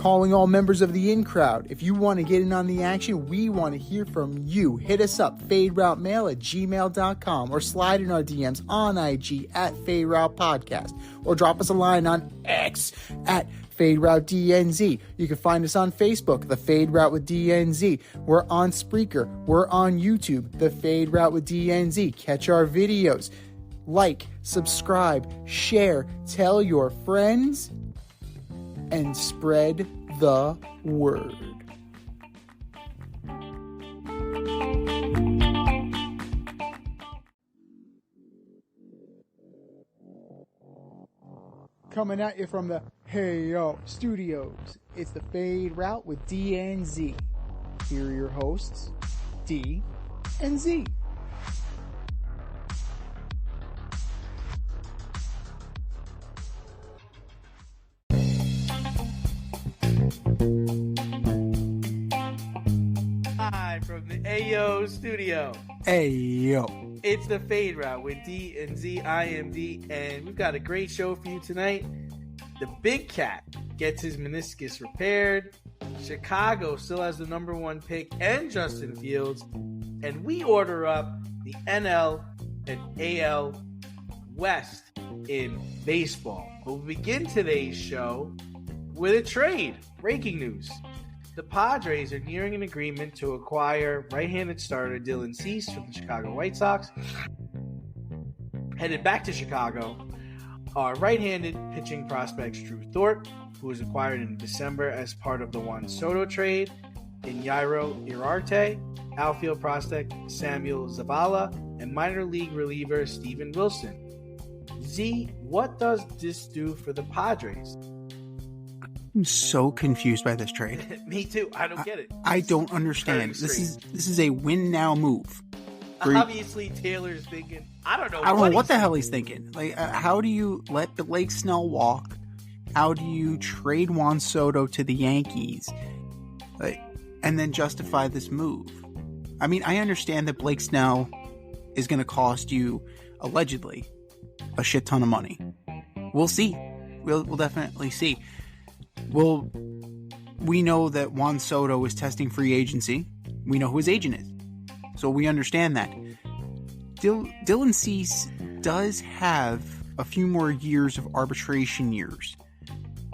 Calling all members of the in crowd. If you want to get in on the action, we want to hear from you. Hit us up, faderoutemail@gmail.com, or slide in our DMs on IG at FadeRoutePodcast, or drop us a line on X at FadeRouteDNZ. You can find us on Facebook, The Fade Route with DNZ. We're on Spreaker. We're on YouTube, The Fade Route with DNZ. Catch our videos. Like, subscribe, share, tell your friends, and spread the word. Coming at you from the Hey Yo Studios, it's the Fade Route with D and Z. Here are your hosts, D and Z. Hi from the Ayo Studio. Ayo. It's the Fade Route with D and Z. I am D, and we've got a great show for you tonight. The Big Cat gets his meniscus repaired. Chicago still has the number one pick and Justin Fields. And we order up the NL and AL West in baseball. But we begin today's show with a trade. Breaking news. The Padres are nearing an agreement to acquire right-handed starter Dylan Cease from the Chicago White Sox. Headed back to Chicago are right-handed pitching prospects Drew Thorpe, who was acquired in December as part of the Juan Soto trade, and Yairo Irarte, outfield prospect Samuel Zavala, and minor league reliever Steven Wilson. Z, what does this do for the Padres? I'm so confused by this trade. Me too. I don't get it. I don't understand. This is a win now move. Obviously, Taylor's thinking, I don't know what the hell he's thinking. Like, how do you let Blake Snell walk? How do you trade Juan Soto to the Yankees? And then justify this move? I mean, I understand that Blake Snell is going to cost you, allegedly, a shit ton of money. We'll see. We'll definitely see. Well, we know that Juan Soto is testing free agency. We know who his agent is. So we understand that. Dylan Cease does have a few more years of arbitration years.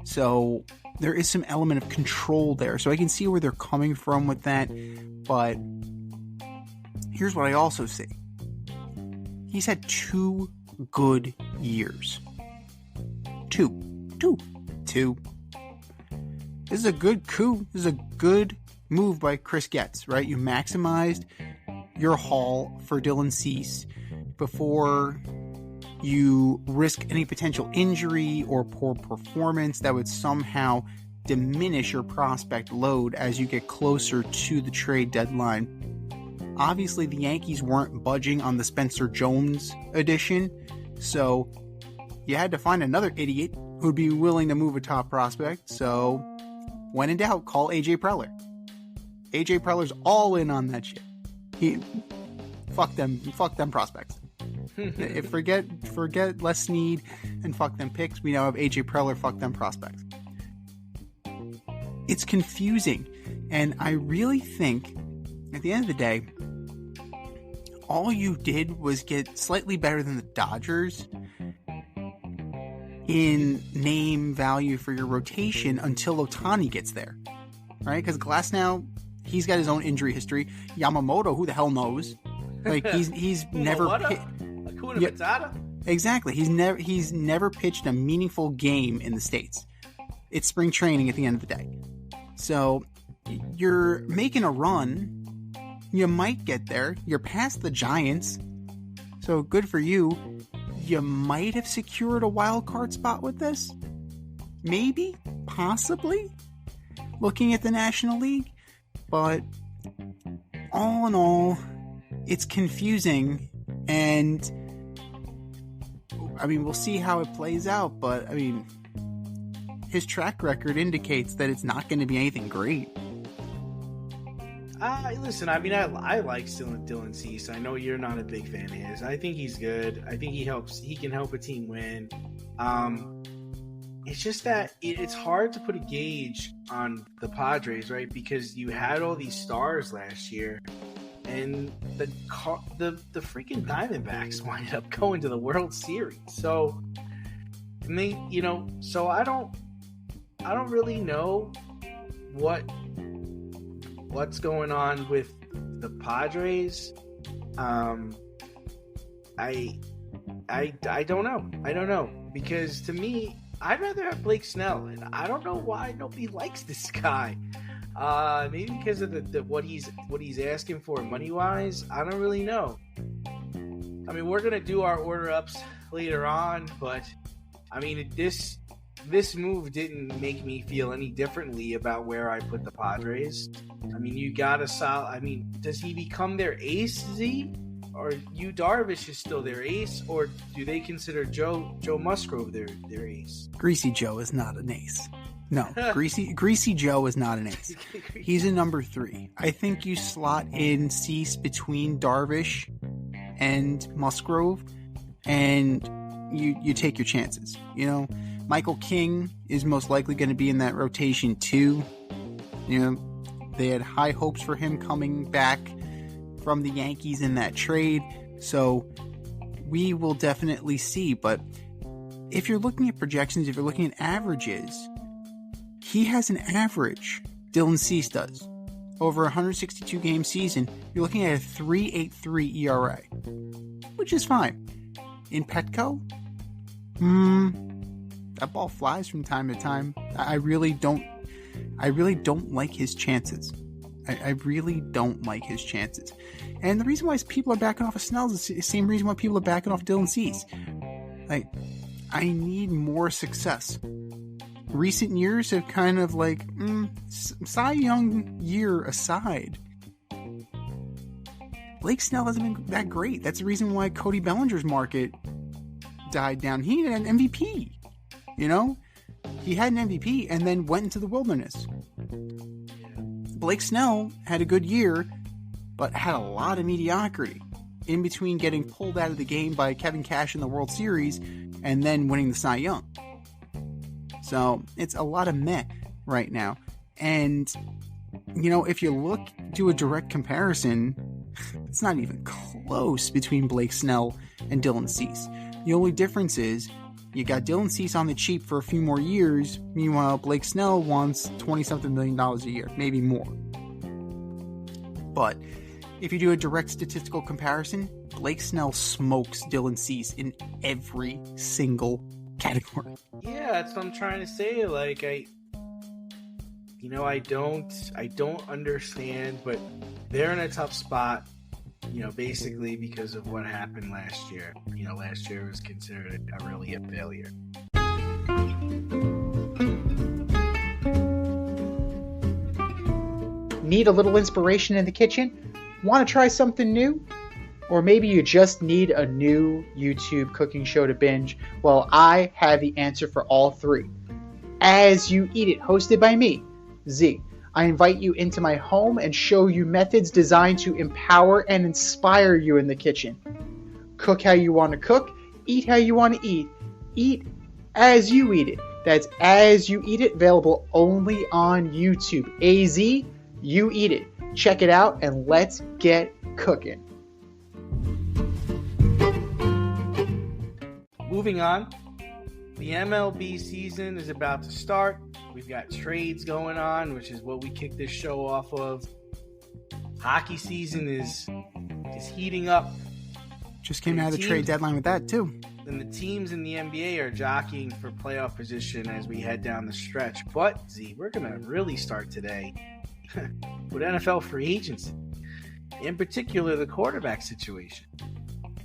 So there is some element of control there. So I can see where they're coming from with that. But here's what I also see. He's had 2 good years. Two. This is a good coup. This is a good move by Chris Getz, right? You maximized your haul for Dylan Cease before you risk any potential injury or poor performance that would somehow diminish your prospect load as you get closer to the trade deadline. Obviously, the Yankees weren't budging on the Spencer Jones addition, so you had to find another idiot who'd be willing to move a top prospect. So when in doubt, call AJ Preller. AJ Preller's all in on that shit. Fuck them prospects. forget Les Snead and fuck them picks. We now have AJ Preller, fuck them prospects. It's confusing, and I really think at the end of the day, all you did was get slightly better than the Dodgers in name value for your rotation until Ohtani gets there, right? Because Glasnow, he's got his own injury history. Yamamoto, who the hell knows? Like he's never exactly. He's never pitched a meaningful game in the States. It's spring training at the end of the day. So you're making a run. You might get there. You're past the Giants. So good for you. You might have secured a wild card spot with this. Maybe, possibly, looking at the National League. But all in all, it's confusing. And I mean, we'll see how it plays out. But I mean, his track record indicates that it's not going to be anything great. Listen, I mean, I like Dylan Cease. I know you're not a big fan of his. I think he's good. I think he can help a team win. it's just that it's hard to put a gauge on the Padres, right? Because you had all these stars last year, and the freaking Diamondbacks wind up going to the World Series. So, and they, so I don't really know what's going on with the Padres. I don't know. I don't know, because to me, I'd rather have Blake Snell, and I don't know why nobody likes this guy. Maybe because of what he's asking for money wise. I don't really know. I mean, we're gonna do our order ups later on, but I mean, this move didn't make me feel any differently about where I put the Padres. I mean, you got a solid. I mean, does he become their ace, Z? Or Yu Darvish is still their ace, or do they consider Joe Musgrove their ace? Greasy Joe is not an ace. No, Greasy Joe is not an ace. He's a number 3. I think you slot in Cease between Darvish and Musgrove, and you take your chances. Michael King is most likely going to be in that rotation too. They had high hopes for him coming back from the Yankees in that trade, so we will definitely see. But if you're looking at projections, if you're looking at averages, he has an average. Dylan Cease does. Over a 162 game season, you're looking at a 3.83 ERA, which is fine. In Petco, that ball flies from time to time. I really don't like his chances. I really don't like his chances. And the reason why people are backing off of Snell is the same reason why people are backing off Dylan Cease. I need more success. Recent years have kind of Cy Young year aside, Blake Snell hasn't been that great. That's the reason why Cody Bellinger's market died down. He had an MVP. He had an MVP and then went into the wilderness. Blake Snell had a good year, but had a lot of mediocrity in between getting pulled out of the game by Kevin Cash in the World Series and then winning the Cy Young. So it's a lot of meh right now. And, if you do a direct comparison, it's not even close between Blake Snell and Dylan Cease. The only difference is you got Dylan Cease on the cheap for a few more years. Meanwhile, Blake Snell wants $20-something million a year, maybe more. But if you do a direct statistical comparison, Blake Snell smokes Dylan Cease in every single category. Yeah, that's what I'm trying to say. I don't understand, but they're in a tough spot. Basically because of what happened last year. Last year was considered really a failure. Need a little inspiration in the kitchen? Want to try something new? Or maybe you just need a new YouTube cooking show to binge? Well, I have the answer for all three. As You Eat It, hosted by me, Z. I invite you into my home and show you methods designed to empower and inspire you in the kitchen. Cook how you want to cook, eat how you want to eat. Eat as you eat it. That's As You Eat It, available only on YouTube. AZ, You Eat It. Check it out and let's get cooking. Moving on, the MLB season is about to start. We've got trades going on, which is what we kick this show off of. Hockey season is heating up. Just came out of the trade deadline with that, too. And the teams in the NBA are jockeying for playoff position as we head down the stretch. But, Z, we're going to really start today with NFL free agency. In particular, the quarterback situation.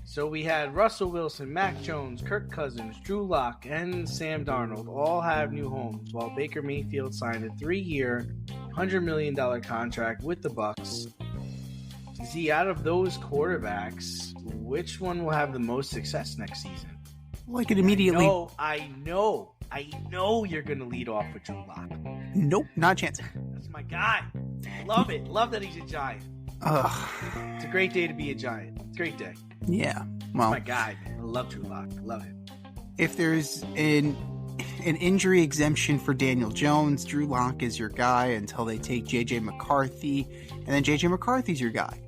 So we had Russell Wilson, Mac Jones, Kirk Cousins, Drew Lock, and Sam Darnold all have new homes, while Baker Mayfield signed a 3-year, $100 million contract with the Bucs. Z, out of those quarterbacks, which one will have the most success next season? Well, I could immediately... I know you're going to lead off with Drew Lock. Nope, not a chance. That's my guy. Love it. Love that he's a Giant. It's a great day to be a Giant. It's a great day. Yeah, well, my guy, man. I love Drew Lock. I love him. If there's an injury exemption for Daniel Jones. Drew Lock is your guy until they take J.J. McCarthy, and then J.J. McCarthy's your guy.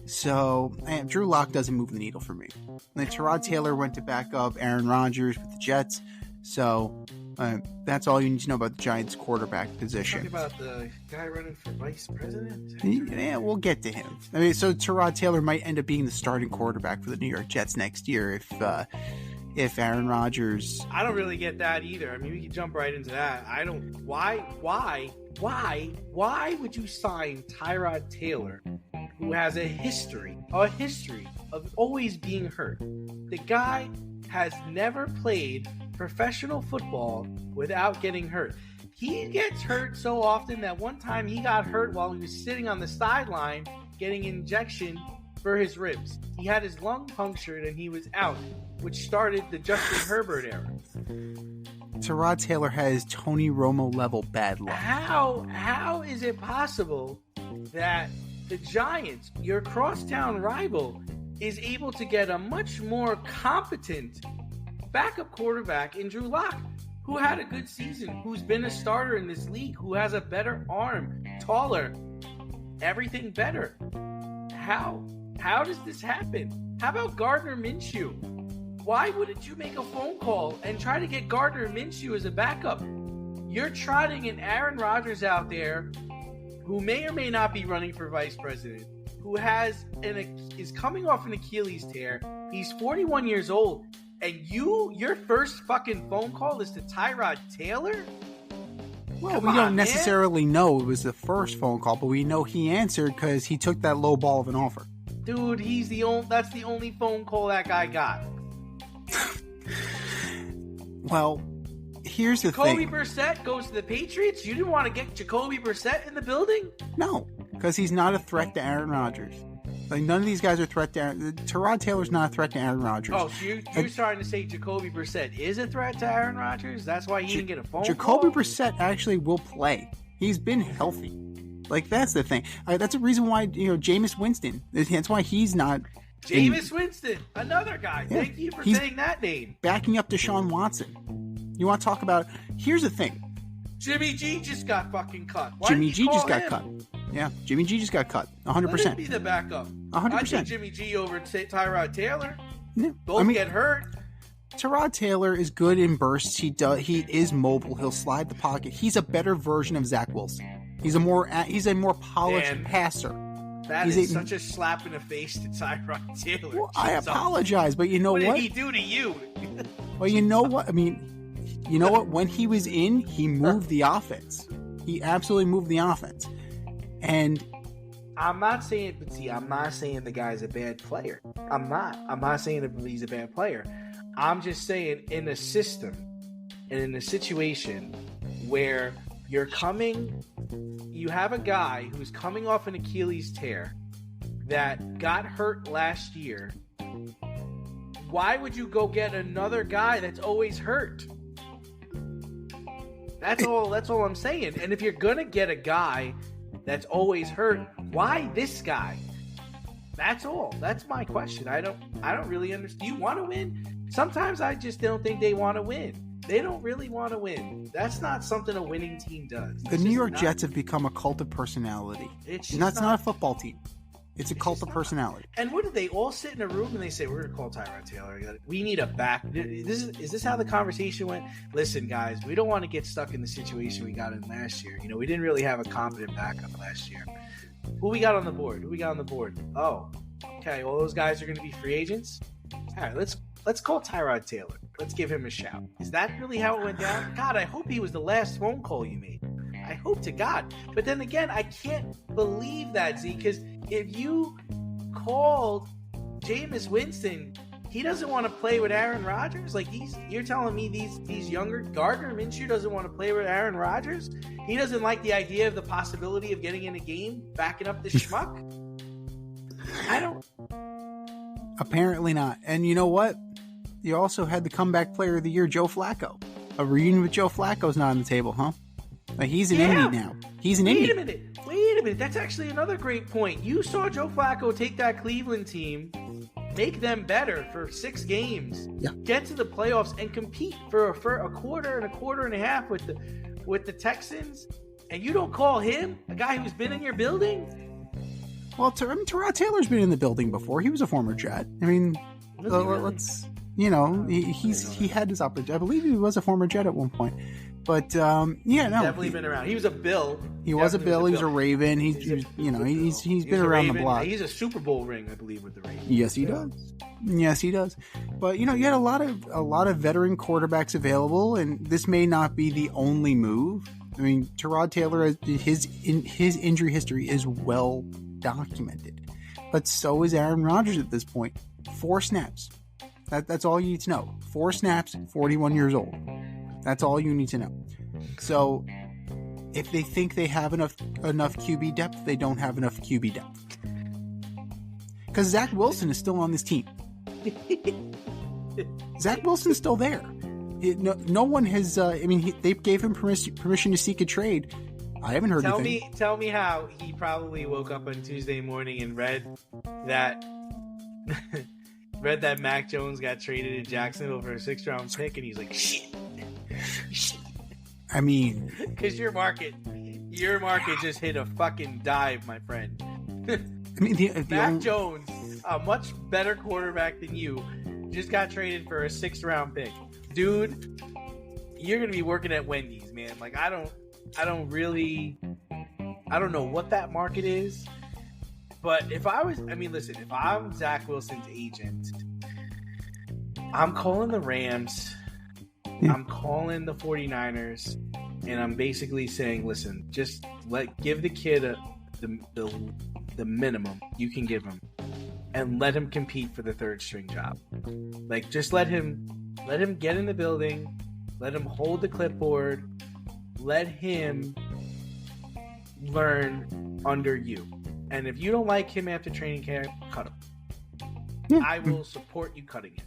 So, Drew Lock doesn't move the needle for me. And then Tyrod Taylor went to back up Aaron Rodgers with the Jets. So, that's all you need to know about the Giants quarterback position. Talking about the guy running for vice president? Yeah, we'll get to him. I mean, so Tyrod Taylor might end up being the starting quarterback for the New York Jets next year if Aaron Rodgers... I don't really get that either. I mean, we can jump right into that. I don't... Why would you sign Tyrod Taylor, who has a history of always being hurt? The guy has never played professional football without getting hurt. He gets hurt so often that one time he got hurt while he was sitting on the sideline getting an injection for his ribs. He had his lung punctured and he was out, which started the Justin Herbert era. Tyrod Taylor has Tony Romo level bad luck. How is it possible that the Giants, your crosstown rival, is able to get a much more competent backup quarterback in Drew Lock, who had a good season, who's been a starter in this league, who has a better arm, taller, everything better? How does this happen? How about Gardner Minshew? Why wouldn't you make a phone call and try to get Gardner Minshew as a backup? You're trotting an Aaron Rodgers out there who may or may not be running for vice president, who is coming off an Achilles tear. He's 41 years old, and your first fucking phone call is to Tyrod Taylor? Well, we don't necessarily know it was the first phone call, but we know he answered because he took that low ball of an offer. Dude, that's the only phone call that guy got. Well, here's the thing. Jacoby Brissett goes to the Patriots? You didn't want to get Jacoby Brissett in the building? No, because he's not a threat to Aaron Rodgers. Like, none of these guys are a threat to Aaron. Tyrod Taylor's not a threat to Aaron Rodgers. Oh, so you're starting to say Jacoby Brissett is a threat to Aaron Rodgers? That's why he didn't get a phone call? Jacoby Brissett actually will play. He's been healthy. Like, that's the thing. That's a reason why, Jameis Winston. That's why he's not... Jameis Winston, another guy. Yeah, thank you for saying that name. Backing up Deshaun Watson. You want to talk about... Here's the thing. Jimmy G just got fucking cut. Jimmy G just got cut. Yeah, Jimmy G just got cut. 100%. Let him be the backup. 100%. I take Jimmy G over Tyrod Taylor. Yeah. Both get hurt. Tyrod Taylor is good in bursts. He is mobile. He'll slide the pocket. He's a better version of Zach Wilson. He's a more polished passer. That is such a slap in the face to Tyrod Taylor. Well, I apologize, but you know what? What did he do to you? Well, you know what? I mean, you know what? When he was in, he moved the offense. He absolutely moved the offense. And I'm not saying the guy's a bad player. I'm not saying that he's a bad player. I'm just saying in a system and in a situation where you have a guy who's coming off an Achilles tear that got hurt last year. Why would you go get another guy that's always hurt? That's all I'm saying. And if you're gonna get a guy that's always hurt, why this guy? That's all. That's my question. I don't really understand. Do you want to win? Sometimes I just don't think they want to win. They don't really want to win. That's not something a winning team does. The New York Jets have become a cult of personality. It's not a football team. It's a cult of personality. And what did they all sit in a room and they say, we're going to call Tyrod Taylor. We need a back. Is this how the conversation went? Listen, guys, we don't want to get stuck in the situation we got in last year. We didn't really have a competent backup last year. Who we got on the board? Oh, okay. Well, those guys are going to be free agents. All right, let's call Tyrod Taylor. Let's give him a shout. Is that really how it went down? God, I hope he was the last phone call you made. I hope to God. But then again, I can't believe that, Z, because if you called Jameis Winston, he doesn't want to play with Aaron Rodgers. Like, you're telling me these younger Gardner Minshew doesn't want to play with Aaron Rodgers? He doesn't like the idea of the possibility of getting in a game, backing up the schmuck? I don't. Apparently not. And you know what? You also had the comeback player of the year, Joe Flacco. A reunion with Joe Flacco's not on the table, huh? Like, he's an Indy now. He's an Indy. Wait a minute. That's actually another great point. You saw Joe Flacco take that Cleveland team make them better for 6 games. Yeah. Get to the playoffs and compete for a quarter and a half with the Texans, and you don't call him a guy who's been in your building? Well, Tyrod Taylor's been in the building before. He was a former Jet. I mean, let's he had his opportunity. I believe he was a former Jet at one point. But definitely been around. He was a Bill. He was a Bill. He was a Raven. He's been around the block. He's a Super Bowl ring, I believe, with the Ravens. Yes, he does. Yes, he does. But you had a lot of veteran quarterbacks available, and this may not be the only move. I mean, Tyrod Taylor, his injury history is well documented, but so is Aaron Rodgers at this point. 4 snaps. That's all you need to know. 4 snaps, 41 years old. That's all you need to know. So, if they think they have enough QB depth, they don't have enough QB depth. Because Zach Wilson is still on this team. Zach Wilson's still there. No one has. They gave him permission to seek a trade. I haven't heard anything. Tell me how he probably woke up on Tuesday morning and read that Mac Jones got traded to Jacksonville for a 6th-round pick, and he's like, shit. I mean, because your market just hit a fucking dive, my friend. I mean, Mac Jones, a much better quarterback than you, just got traded for a 6th-round pick, dude. You're gonna be working at Wendy's, man. Like, I don't know what that market is, but if I'm Zach Wilson's agent, I'm calling the Rams. Yeah. I'm calling the 49ers, and I'm basically saying, listen, just give the kid the minimum you can give him, and let him compete for the 3rd-string job. Like, just let him get in the building, let him hold the clipboard, let him learn under you. And if you don't like him after training camp, cut him. Yeah. I will support you cutting him.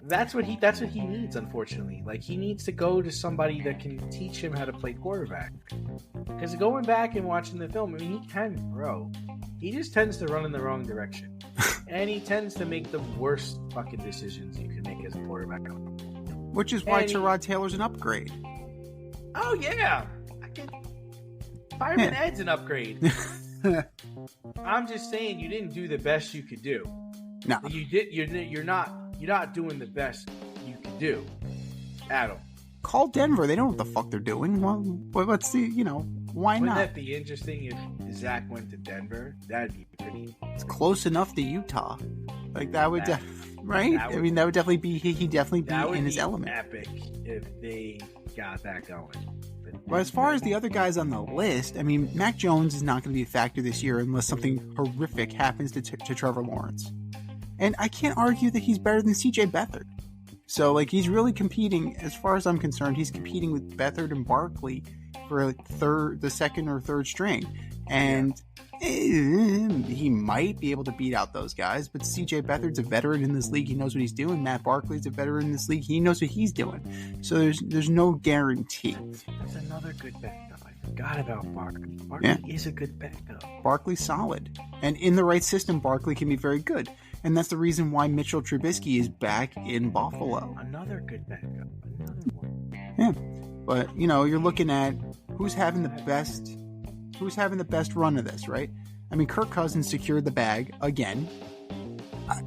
That's what he needs, unfortunately. Like, he needs to go to somebody that can teach him how to play quarterback. Because going back and watching the film, I mean, he can throw. He just tends to run in the wrong direction. And he tends to make the worst fucking decisions you can make as a quarterback. Which is why Tyrod Taylor's an upgrade. Oh, yeah. Fireman Ed's an upgrade. I'm just saying, you didn't do the best you could do. No. You're not doing the best you can do at all. Call Denver. They don't know what the fuck they're doing. Well, let's see, why not? Wouldn't that be interesting if Zach went to Denver? That'd be pretty. It's close enough to Utah. Like, that would, right? That would definitely be, he'd definitely be in his element. Epic if they got that going. But as far as the other guys on the list, I mean, Mac Jones is not going to be a factor this year unless something horrific happens to Trevor Lawrence. And I can't argue that he's better than CJ Beathard. So, like, he's really competing, as far as I'm concerned, he's competing with Beathard and Barkley for the 2nd or 3rd string. And he might be able to beat out those guys, but CJ Beathard's a veteran in this league. He knows what he's doing. Matt Barkley's a veteran in this league. He knows what he's doing. So there's no guarantee. That's another good backup. I forgot about Barkley. Barkley is a good backup. Barkley's solid. And in the right system, Barkley can be very good. And that's the reason why Mitchell Trubisky is back in Buffalo. Another good backup. Another one. Yeah. But, you're looking at who's having the best run of this, right? I mean, Kirk Cousins secured the bag again.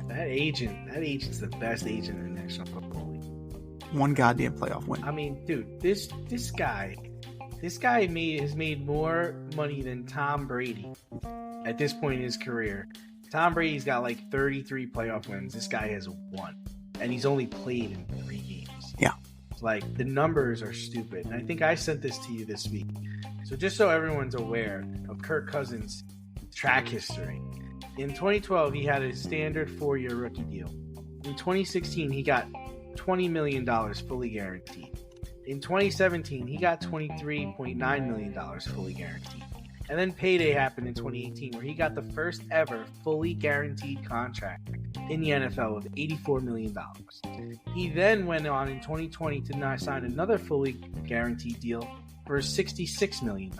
That agent's the best agent in the National Football League. One goddamn playoff win. I mean, dude, this guy has made more money than Tom Brady at this point in his career. Tom Brady's got like 33 playoff wins. This guy has 1, and he's only played in 3 games. Yeah. Like, the numbers are stupid. And I think I sent this to you this week. So just so everyone's aware of Kirk Cousins' track history. In 2012, he had a standard 4-year rookie deal. In 2016, he got $20 million fully guaranteed. In 2017, he got $23.9 million fully guaranteed. And then payday happened in 2018, where he got the first ever fully guaranteed contract in the NFL with $84 million. He then went on in 2020 to sign another fully guaranteed deal for $66 million.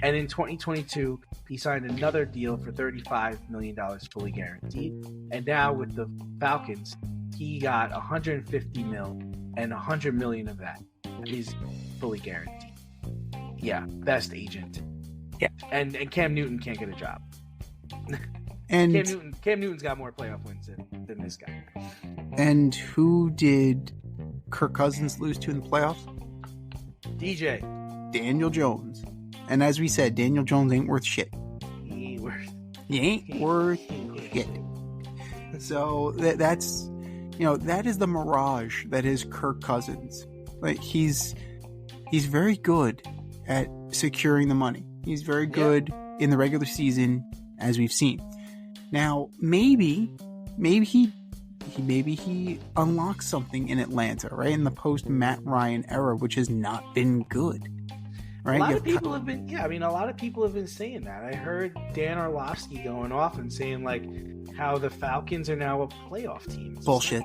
And in 2022, he signed another deal for $35 million fully guaranteed. And now with the Falcons, he got $150 million, and $100 million of that is fully guaranteed. Yeah, best agent. Yeah. And Cam Newton can't get a job. And Cam Newton's got more playoff wins than this guy. And who did Kirk Cousins lose to in the playoffs? DJ. Daniel Jones. And as we said, Daniel Jones ain't worth shit. He ain't worth shit. So that's, that is the mirage that is Kirk Cousins. Like he's very good at securing the money. He's very good in the regular season, as we've seen. Now, maybe he unlocks something in Atlanta, right? In the post Matt Ryan era, which has not been good. Right? A lot of people have been saying that. I heard Dan Orlovsky going off and saying like how the Falcons are now a playoff team. Bullshit.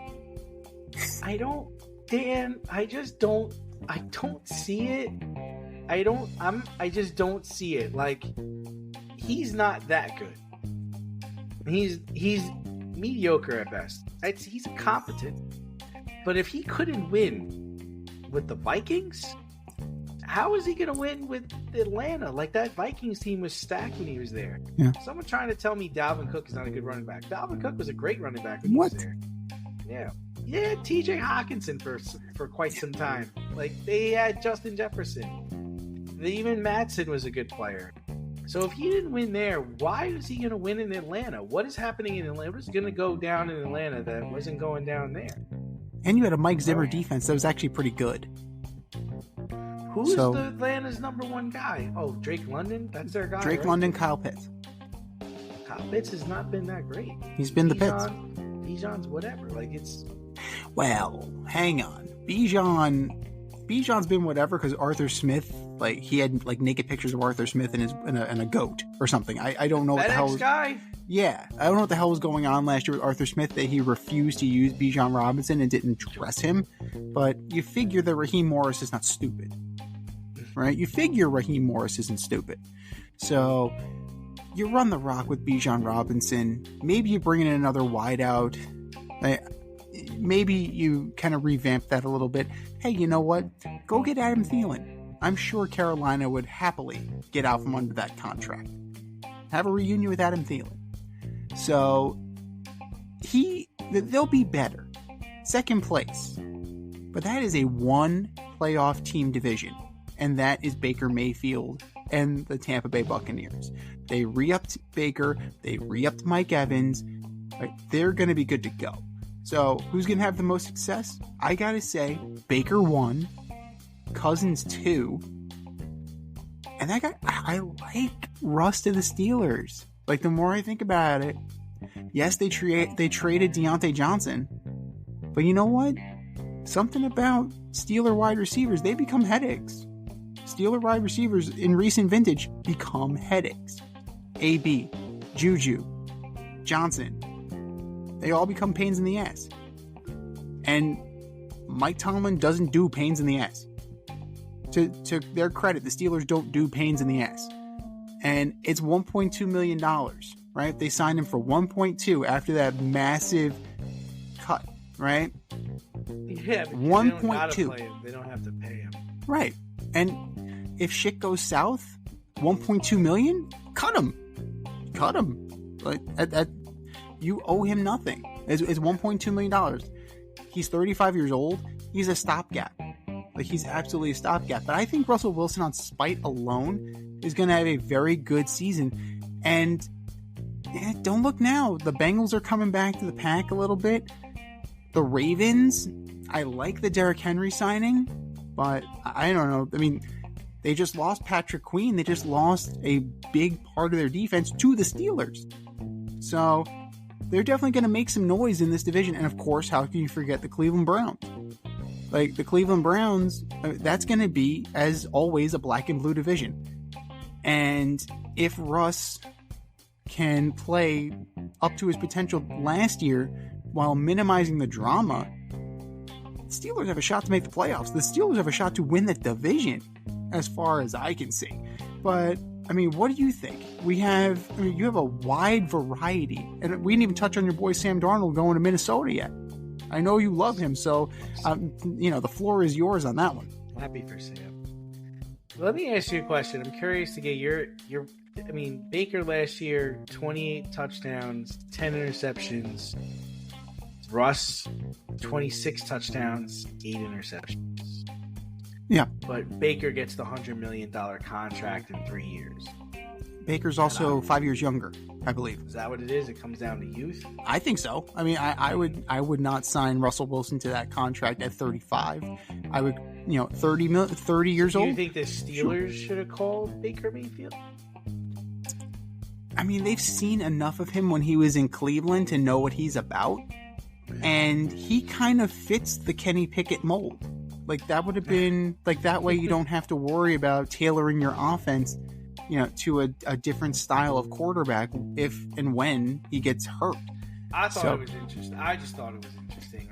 I don't see it. I just don't see it. Like, he's not that good. He's mediocre at best. He's competent. But if he couldn't win with the Vikings, how is he going to win with Atlanta? Like, that Vikings team was stacked when he was there. Yeah. Someone trying to tell me Dalvin Cook is not a good running back. Dalvin Cook was a great running back when he was there. Yeah. Yeah, TJ Hawkinson for quite some time. Like, they had Justin Jefferson. Even Madsen was a good player. So if he didn't win there, why is he going to win in Atlanta? What is happening in Atlanta? What's going to go down in Atlanta that wasn't going down there? And you had a Mike Zimmer defense that was actually pretty good. Who's the Atlanta's number one guy? Oh, Drake London? That's their guy, Drake right? London, Kyle Pitts. Kyle Pitts has not been that great. He's been the Pitts. Bijan's whatever. Like, it's... Well, hang on. Bijan's been whatever because Arthur Smith, like, he had like naked pictures of Arthur Smith and a goat or something. I don't know what the hell was, guy? Yeah, I don't know what the hell was going on last year with Arthur Smith that he refused to use Bijan Robinson and didn't dress him. But you figure that Raheem Morris is not stupid, right? You figure Raheem Morris isn't stupid, so you run the rock with Bijan Robinson. Maybe you bring in another wideout. Maybe you kind of revamp that a little bit. Hey, you know what? Go get Adam Thielen. I'm sure Carolina would happily get out from under that contract. Have a reunion with Adam Thielen. So, they'll be better. Second place. But that is a one playoff team division. And that is Baker Mayfield and the Tampa Bay Buccaneers. They re-upped Baker. They re-upped Mike Evans. They're going to be good to go. So, who's going to have the most success? I got to say, Baker 1, Cousins 2, and that guy, I like Russ to the Steelers. Like, the more I think about it, yes, they traded Deontay Johnson, but you know what? Something about Steeler wide receivers, they become headaches. Steeler wide receivers in recent vintage become headaches. AB, Juju, Johnson, they all become pains in the ass. And Mike Tomlin doesn't do pains in the ass. To their credit, the Steelers don't do pains in the ass. And it's $1.2 million, right? They signed him for 1.2 after that massive cut, right? Yeah, but 1.2. They don't have to pay him. Right. And if shit goes south, 1.2 million? Cut him. Like, you owe him nothing. It's $1.2 million. He's 35 years old. He's a stopgap. Like, he's absolutely a stopgap. But I think Russell Wilson, on spite alone, is going to have a very good season. And don't look now. The Bengals are coming back to the pack a little bit. The Ravens, I like the Derrick Henry signing, but I don't know. I mean, they just lost Patrick Queen. They just lost a big part of their defense to the Steelers. So they're definitely going to make some noise in this division. And of course, how can you forget the Cleveland Browns? Like, the Cleveland Browns, that's going to be, as always, a black and blue division. And if Russ can play up to his potential last year while minimizing the drama, the Steelers have a shot to make the playoffs. The Steelers have a shot to win the division, as far as I can see. But I mean, what do you think? You have a wide variety. And we didn't even touch on your boy Sam Darnold going to Minnesota yet. I know you love him, so, the floor is yours on that one. Happy for Sam. Let me ask you a question. I'm curious to get your Baker last year, 28 touchdowns, 10 interceptions. Russ, 26 touchdowns, 8 interceptions. Yeah. But Baker gets the $100 million contract in 3 years. Baker's also 5 years younger, I believe. Is that what it is? It comes down to youth? I think so. I mean, I would not sign Russell Wilson to that contract at 35. I would, 30 years old. Do you think the Steelers should have called Baker Mayfield? I mean, they've seen enough of him when he was in Cleveland to know what he's about. And he kind of fits the Kenny Pickett mold. Like, that would have been, that way you don't have to worry about tailoring your offense, to a different style of quarterback if and when he gets hurt. I thought it was interesting. I just thought it was interesting.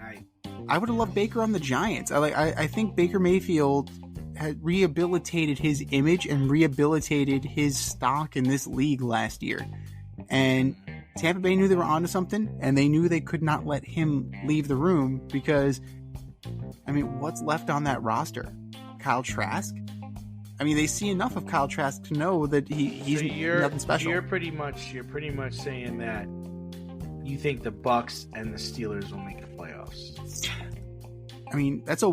I would have loved Baker on the Giants. I think Baker Mayfield had rehabilitated his image and rehabilitated his stock in this league last year. And Tampa Bay knew they were onto something, and they knew they could not let him leave the room because, what's left on that roster? Kyle Trask? They see enough of Kyle Trask to know that he's nothing special. You're pretty much saying that you think the Bucks and the Steelers will make the playoffs. That's a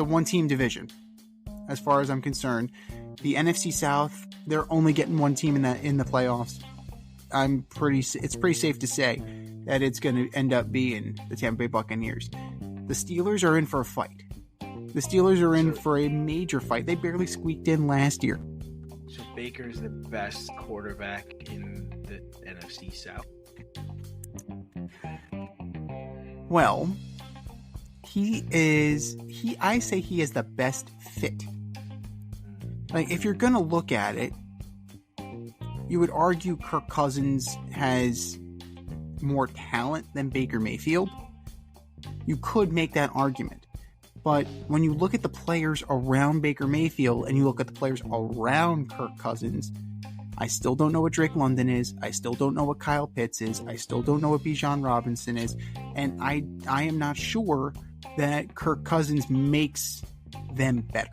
one team division, as far as I'm concerned. The NFC South, they're only getting one team in the playoffs. It's pretty safe to say that it's going to end up being the Tampa Bay Buccaneers. The Steelers are in for a fight. The Steelers are in for a major fight. They barely squeaked in last year. So Baker's the best quarterback in the NFC South. Well, I say he is the best fit. If you're going to look at it, you would argue Kirk Cousins has more talent than Baker Mayfield. You could make that argument. But when you look at the players around Baker Mayfield and you look at the players around Kirk Cousins, I still don't know what Drake London is. I still don't know what Kyle Pitts is. I still don't know what Bijan Robinson is. And I am not sure that Kirk Cousins makes them better.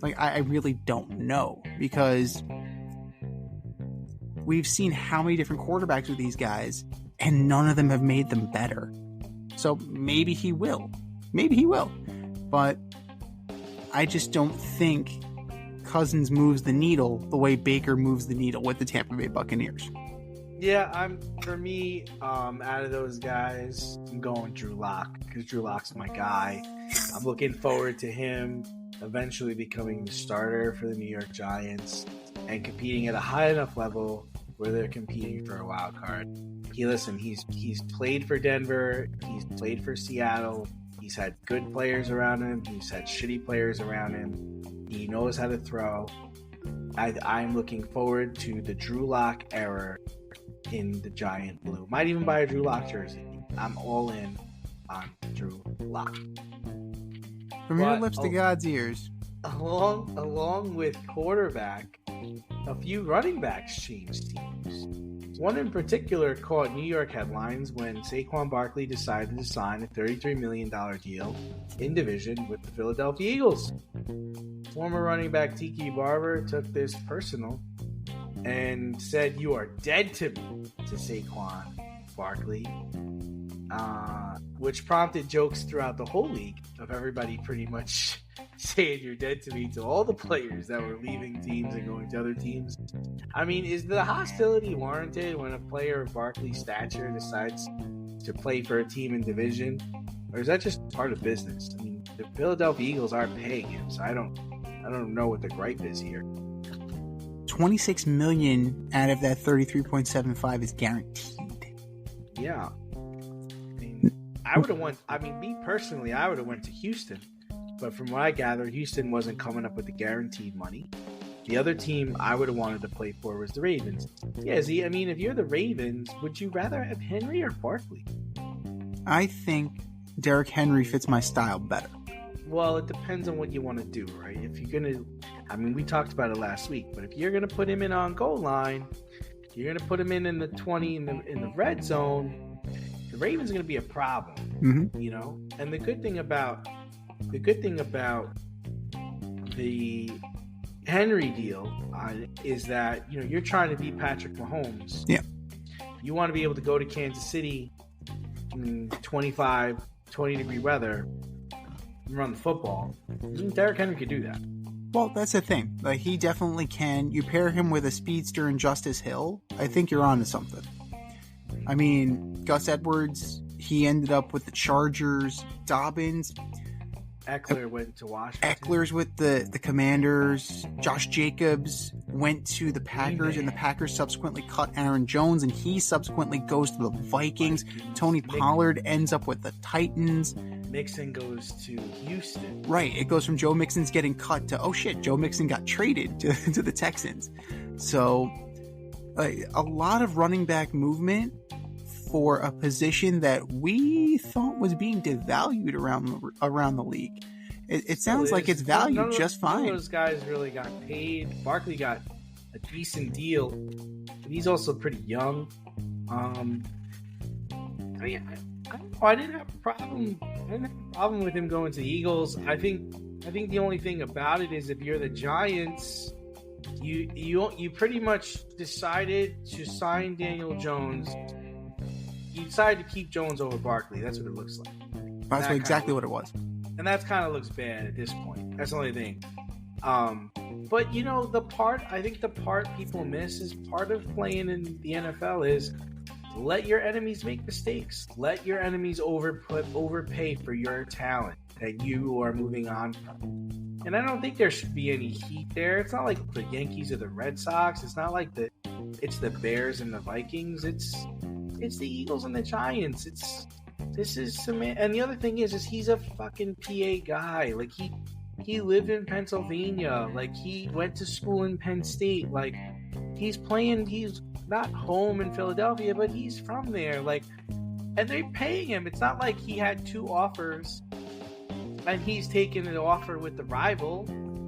I really don't know, because we've seen how many different quarterbacks with these guys, and none of them have made them better. So maybe he will. But I just don't think Cousins moves the needle the way Baker moves the needle with the Tampa Bay Buccaneers. Yeah, out of those guys, I'm going Drew Lock, because Drew Lock's my guy. I'm looking forward to him eventually becoming the starter for the New York Giants and competing at a high enough level where they're competing for a wild card. He's played for Denver, he's played for Seattle, he's had good players around him, he's had shitty players around him, he knows how to throw. I'm looking forward to the Drew Lock era in the Giant blue. Might even buy a Drew Lock jersey. I'm all in on Drew Lock. From your lips to God's ears. Along with quarterback, a few running backs changed teams. One in particular caught New York headlines when Saquon Barkley decided to sign a $33 million deal in division with the Philadelphia Eagles. Former running back Tiki Barber took this personal and said, "You are dead to me," to Saquon Barkley, which prompted jokes throughout the whole league of everybody pretty much saying "you're dead to me" to all the players that were leaving teams and going to other teams. Is the hostility warranted when a player of Barkley's stature decides to play for a team in division, or is that just part of business? The Philadelphia Eagles aren't paying him, so I don't know what the gripe is here. $26 million out of that 33.75 is guaranteed. Yeah. I would have went. Me personally, I would have went to Houston, but from what I gather, Houston wasn't coming up with the guaranteed money. The other team I would have wanted to play for was the Ravens. Yeah, Z, if you're the Ravens, would you rather have Henry or Barkley? I think Derrick Henry fits my style better. Well, it depends on what you want to do, right? If you're gonna, I mean, we talked about it last week, but if you're gonna put him in on goal line, you're gonna put him in the 20 in the red zone. The Ravens are gonna be a problem, you know. And the good thing about the Henry deal is that, you know, you're trying to beat Patrick Mahomes. Yeah. You want to be able to go to Kansas City in 20 degree weather and run the football. Derrick Henry could do that. Well, that's the thing. Like, he definitely can. You pair him with a speedster and Justice Hill, I think you're onto something. I mean, Gus Edwards, he ended up with the Chargers. Dobbins, Eckler went to Washington. Eckler's with the Commanders. Josh Jacobs went to the Packers, and the Packers subsequently cut Aaron Jones, and he subsequently goes to the Vikings. Tony Pollard ends up with the Titans. Mixon goes to Houston. Right. It goes from Joe Mixon's getting cut to, oh shit, Joe Mixon got traded to the Texans. So a lot of running back movement for a position that we thought was being devalued around the league. It sounds like it's valued just fine. None of those guys really got paid. Barkley got a decent deal, but he's also pretty young. I mean, I didn't have a problem with him going to the Eagles. I think the only thing about it is if you're the Giants, you pretty much decided to sign Daniel Jones. You decided to keep Jones over Barkley. That's what it looks like. That's exactly what it was. And that kind of looks bad at this point. That's the only thing. But, you know, I think the part people miss is part of playing in the NFL is let your enemies make mistakes. Let your enemies overpay for your talent that you are moving on from. And I don't think there should be any heat there. It's not like the Yankees or the Red Sox. It's not like it's the Bears and the Vikings. It's the Eagles and the Giants. And the other thing is he's a fucking PA guy. Like he lived in Pennsylvania. Like he went to school in Penn State. Like he's not home in Philadelphia, but he's from there. Like, and they're paying him. It's not like he had two offers and he's taking an offer with the rival.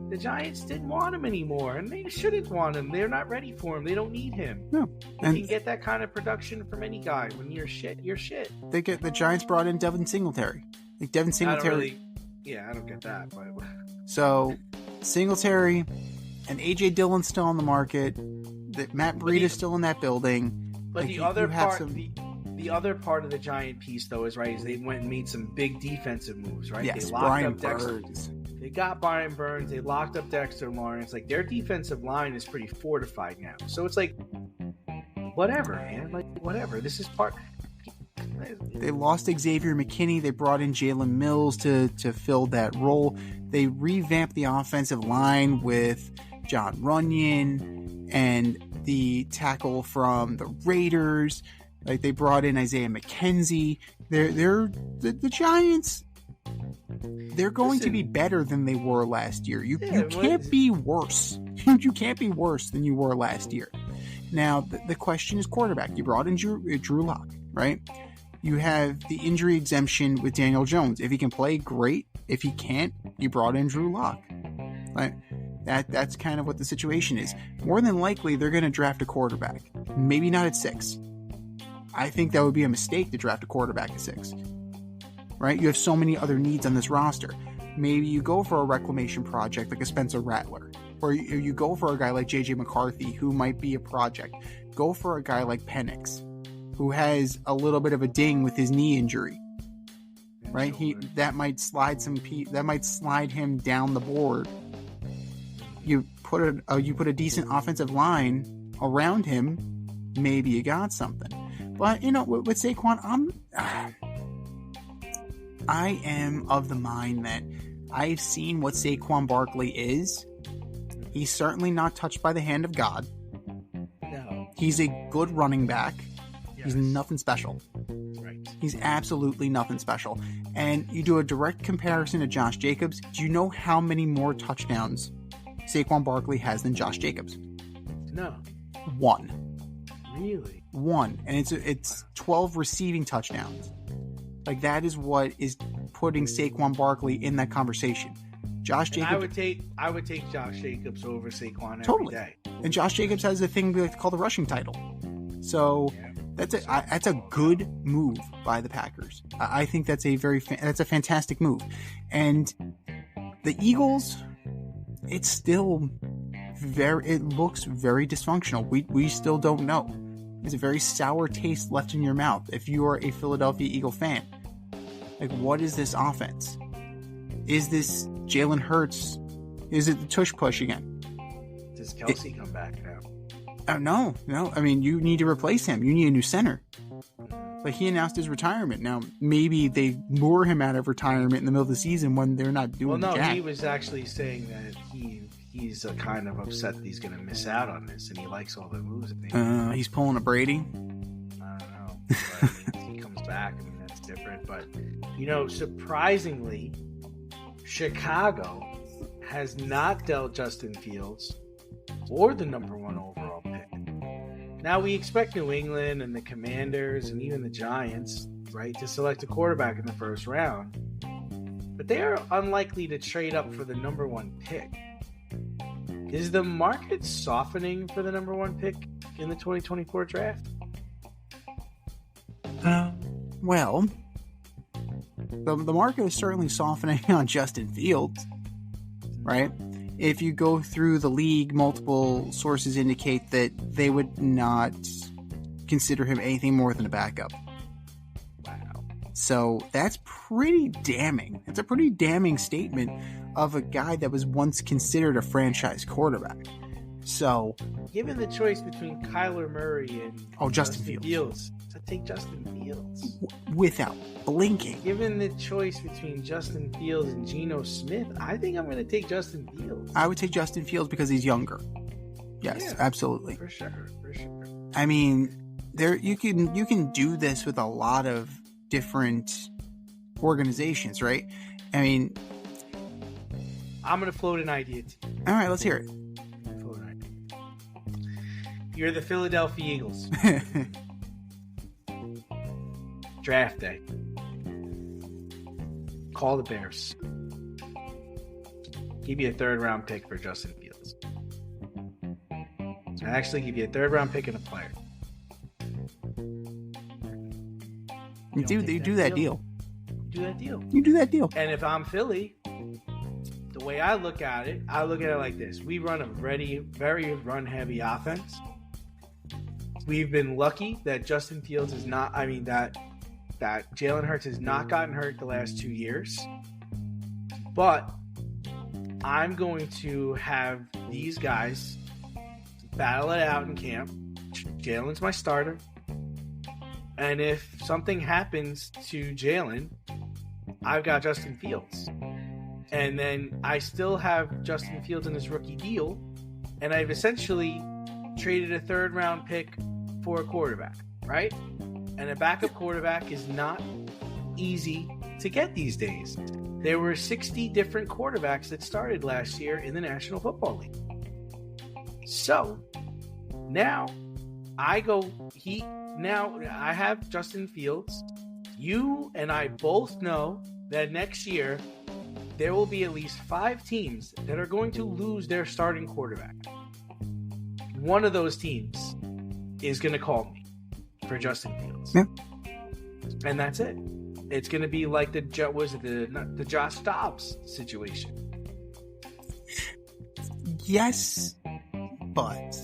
The Giants didn't want him anymore, and they shouldn't want him. They're not ready for him. They don't need him. No, you can get that kind of production from any guy. When you're shit, you're shit. The Giants brought in Devin Singletary. Like Devin Singletary. I don't get that. But so Singletary and AJ Dillon's still on the market. Matt Breida's still in that building. But like the other part of the Giant piece, though, is they went and made some big defensive moves, right? Yes, they locked Brian up Dexter. Burns. They got Brian Burns. They locked up Dexter Lawrence. Like, their defensive line is pretty fortified now. So it's like, whatever, man. Like, whatever. This is part. They lost Xavier McKinney. They brought in Jalen Mills to fill that role. They revamped the offensive line with John Runyon and the tackle from the Raiders. Like, they brought in Isaiah McKenzie. The Giants. They're going to be better than they were last year. You can't be worse. You can't be worse than you were last year. Now, the question is quarterback. You brought in Drew Lock, right? You have the injury exemption with Daniel Jones. If he can play, great. If he can't, you brought in Drew Lock. Right? That's kind of what the situation is. More than likely, they're going to draft a quarterback. Maybe not at 6. I think that would be a mistake to draft a quarterback at 6. Right? You have so many other needs on this roster. Maybe you go for a reclamation project like a Spencer Rattler. Or you go for a guy like J.J. McCarthy, who might be a project. Go for a guy like Penix, who has a little bit of a ding with his knee injury. Right? That might slide him down the board. You put a decent offensive line around him, maybe you got something. But with Saquon, I am of the mind that I've seen what Saquon Barkley is. He's certainly not touched by the hand of God. No. He's a good running back. Yes. He's nothing special. Right. He's absolutely nothing special. And you do a direct comparison to Josh Jacobs. Do you know how many more touchdowns Saquon Barkley has than Josh Jacobs? No. 1. Really? 1. And it's 12 receiving touchdowns. Like, that is what is putting Saquon Barkley in that conversation. Josh Jacobs. I would take Josh Jacobs over Saquon totally. every day. And Josh Jacobs has a thing we like to call the rushing title. So that's a good move by the Packers. I think that's a fantastic move. And the Eagles, it looks very dysfunctional. We still don't know. There's a very sour taste left in your mouth if you are a Philadelphia Eagle fan. Like, what is this offense? Is this Jalen Hurts? Is it the tush push again? Does Kelsey come back now? No. I mean, you need to replace him. You need a new center. But he announced his retirement. Now, maybe they lure him out of retirement in the middle of the season when they're not doing jack. Well, no, he was actually saying that he's kind of upset that he's going to miss out on this, and he likes all the moves. He's pulling a Brady? I don't know. But, I mean, he comes back. I mean, that's different. But, surprisingly, Chicago has not dealt Justin Fields or the number one overall pick. Now, we expect New England and the Commanders and even the Giants, right, to select a quarterback in the first round. But they are unlikely to trade up for the number one pick. Is the market softening for the number one pick in the 2024 draft? Well, the market is certainly softening on Justin Fields, right? If you go through the league, multiple sources indicate that they would not consider him anything more than a backup. Wow. So that's pretty damning. It's a pretty damning statement of a guy that was once considered a franchise quarterback. So, given the choice between Kyler Murray and Justin Fields, I'd take Justin Fields without blinking. Given the choice between Justin Fields and Geno Smith, I think I'm going to take Justin Fields. I would take Justin Fields because he's younger. Yes, absolutely. For sure. I mean, you can do this with a lot of different organizations, right? I mean, I'm going to float an idea to you. All right, let's hear it. You're the Philadelphia Eagles. Draft day. Call the Bears. Give you a third-round pick for Justin Fields. I actually give you a third-round pick and a player. You do that deal. Do that deal. You do that deal. And if I'm Philly, the way I look at it like this. We run a very run-heavy offense. We've been lucky that Justin Fields is not, that Jalen Hurts has not gotten hurt the last 2 years. But I'm going to have these guys battle it out in camp. Jalen's my starter. And if something happens to Jalen, I've got Justin Fields. And then I still have Justin Fields in his rookie deal. And I've essentially traded a third-round pick for a quarterback, right? And a backup quarterback is not easy to get these days. There were 60 different quarterbacks that started last year in the National Football League. So now I have Justin Fields. You and I both know that next year there will be at least 5 teams that are going to lose their starting quarterback. One of those teams is going to call me for Justin Fields. Yeah. And that's it. It's going to be like the Josh Dobbs situation. Yes, but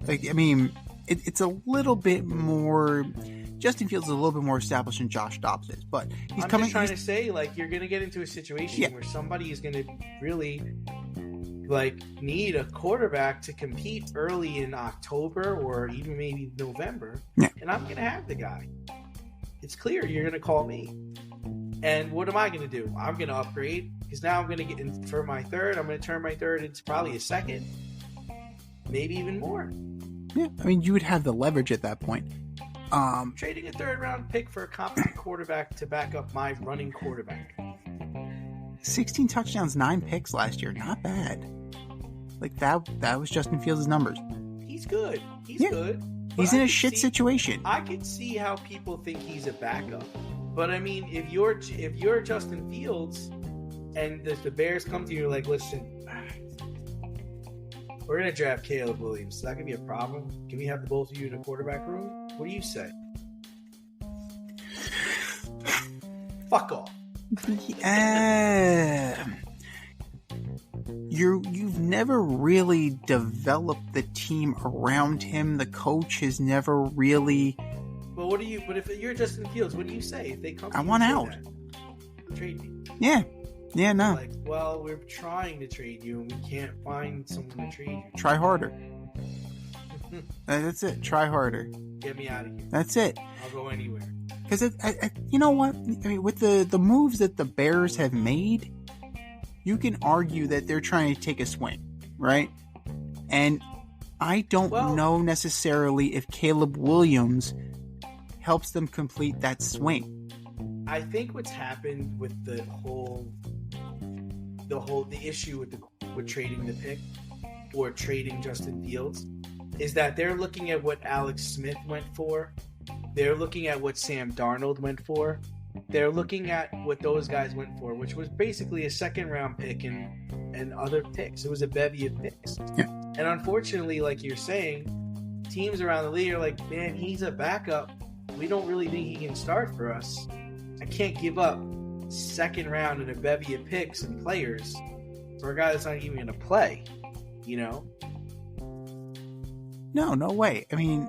it's a little bit more. Justin Fields is a little bit more established than Josh Dobbs is, but I'm just trying to say, you're going to get into a situation where somebody is going to really need a quarterback to compete early in October or even maybe November, and I'm going to have the guy. It's clear you're going to call me. And what am I going to do? I'm going to upgrade because now I'm going to get in for my third. I'm going to turn my third into probably a second, maybe even more. Yeah, you would have the leverage at that point. Trading a third-round pick for a competent quarterback to back up my running quarterback. 16 touchdowns, 9 picks last year. Not bad. That was Justin Fields' numbers. He's good. He's good. He's in a shit situation. I can see how people think he's a backup. But I mean, if you're Justin Fields and the Bears come to you, you're like, listen, we're gonna draft Caleb Williams. Is that gonna be a problem? Can we have the both of you in a quarterback room? What do you say? Fuck off. Yeah. You've never really developed the team around him. The coach has never really. But if you're Justin Fields, what do you say if they come? I want out. Trade me. Yeah. No. Like, well, we're trying to trade you, and we can't find someone to trade you. Try harder. That's it. Try harder. Get me out of here. That's it. I'll go anywhere. Because you know what? I mean, with the moves that the Bears have made, you can argue that they're trying to take a swing, right? And I don't know necessarily if Caleb Williams helps them complete that swing. I think what's happened with the issue with trading the pick or trading Justin Fields is that they're looking at what Alex Smith went for. They're looking at what Sam Darnold went for. They're looking at what those guys went for, which was basically a second-round pick and other picks. It was a bevy of picks. Yeah. And unfortunately, like you're saying, teams around the league are like, man, he's a backup. We don't really think he can start for us. I can't give up second round and a bevy of picks and players for a guy that's not even going to play, you know? No way. I mean,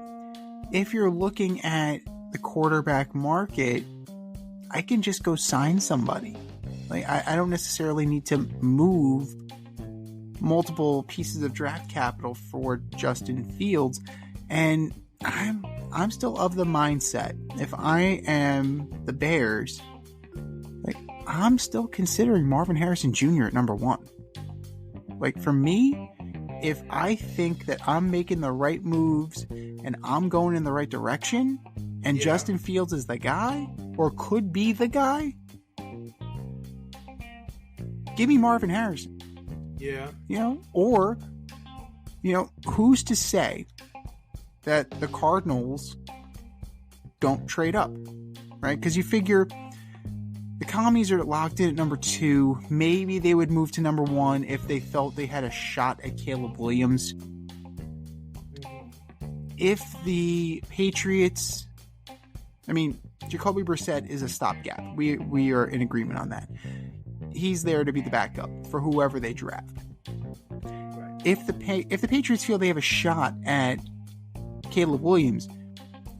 if you're looking at the quarterback market, I can just go sign somebody. Like I don't necessarily need to move multiple pieces of draft capital for Justin Fields. And I'm still of the mindset, if I am the Bears, like I'm still considering Marvin Harrison Jr. at number 1. Like for me, if I think that I'm making the right moves and I'm going in the right direction and Justin Fields is the guy or could be the guy, give me Marvin Harrison. Yeah. You know, or, you know, who's to say that the Cardinals don't trade up, right? Because you figure the Commies are locked in at number 2. Maybe they would move to number 1 if they felt they had a shot at Caleb Williams. If the Patriots, I mean, Jacoby Brissett is a stopgap. We are in agreement on that. He's there to be the backup for whoever they draft. Right. If the Patriots feel they have a shot at Caleb Williams,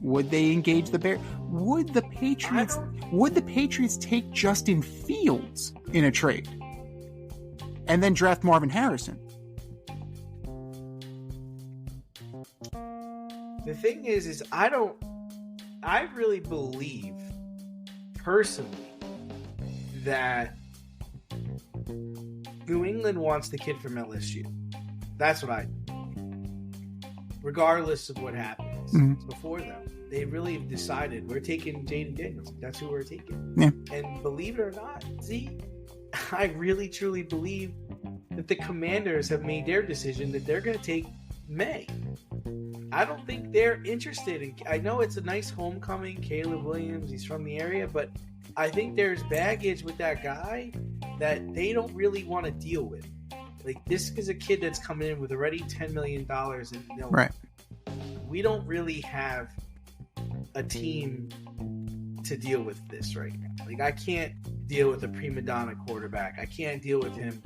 would they engage the Bears? Would the Patriots take Justin Fields in a trade and then draft Marvin Harrison? The thing is I really believe personally that New England wants the kid from LSU. That's what I regardless of what happens before them. They really have decided we're taking Jaden Daniels. That's who we're taking. Yeah. And believe it or not, I really truly believe that the Commanders have made their decision that they're going to take May. I don't think they're interested in. I know it's a nice homecoming, Caleb Williams. He's from the area, but I think there's baggage with that guy that they don't really want to deal with. Like, this is a kid that's coming in with already $10 million, and right. We don't really have a team to deal with this right now. Like, I can't deal with a prima donna quarterback. I can't deal with him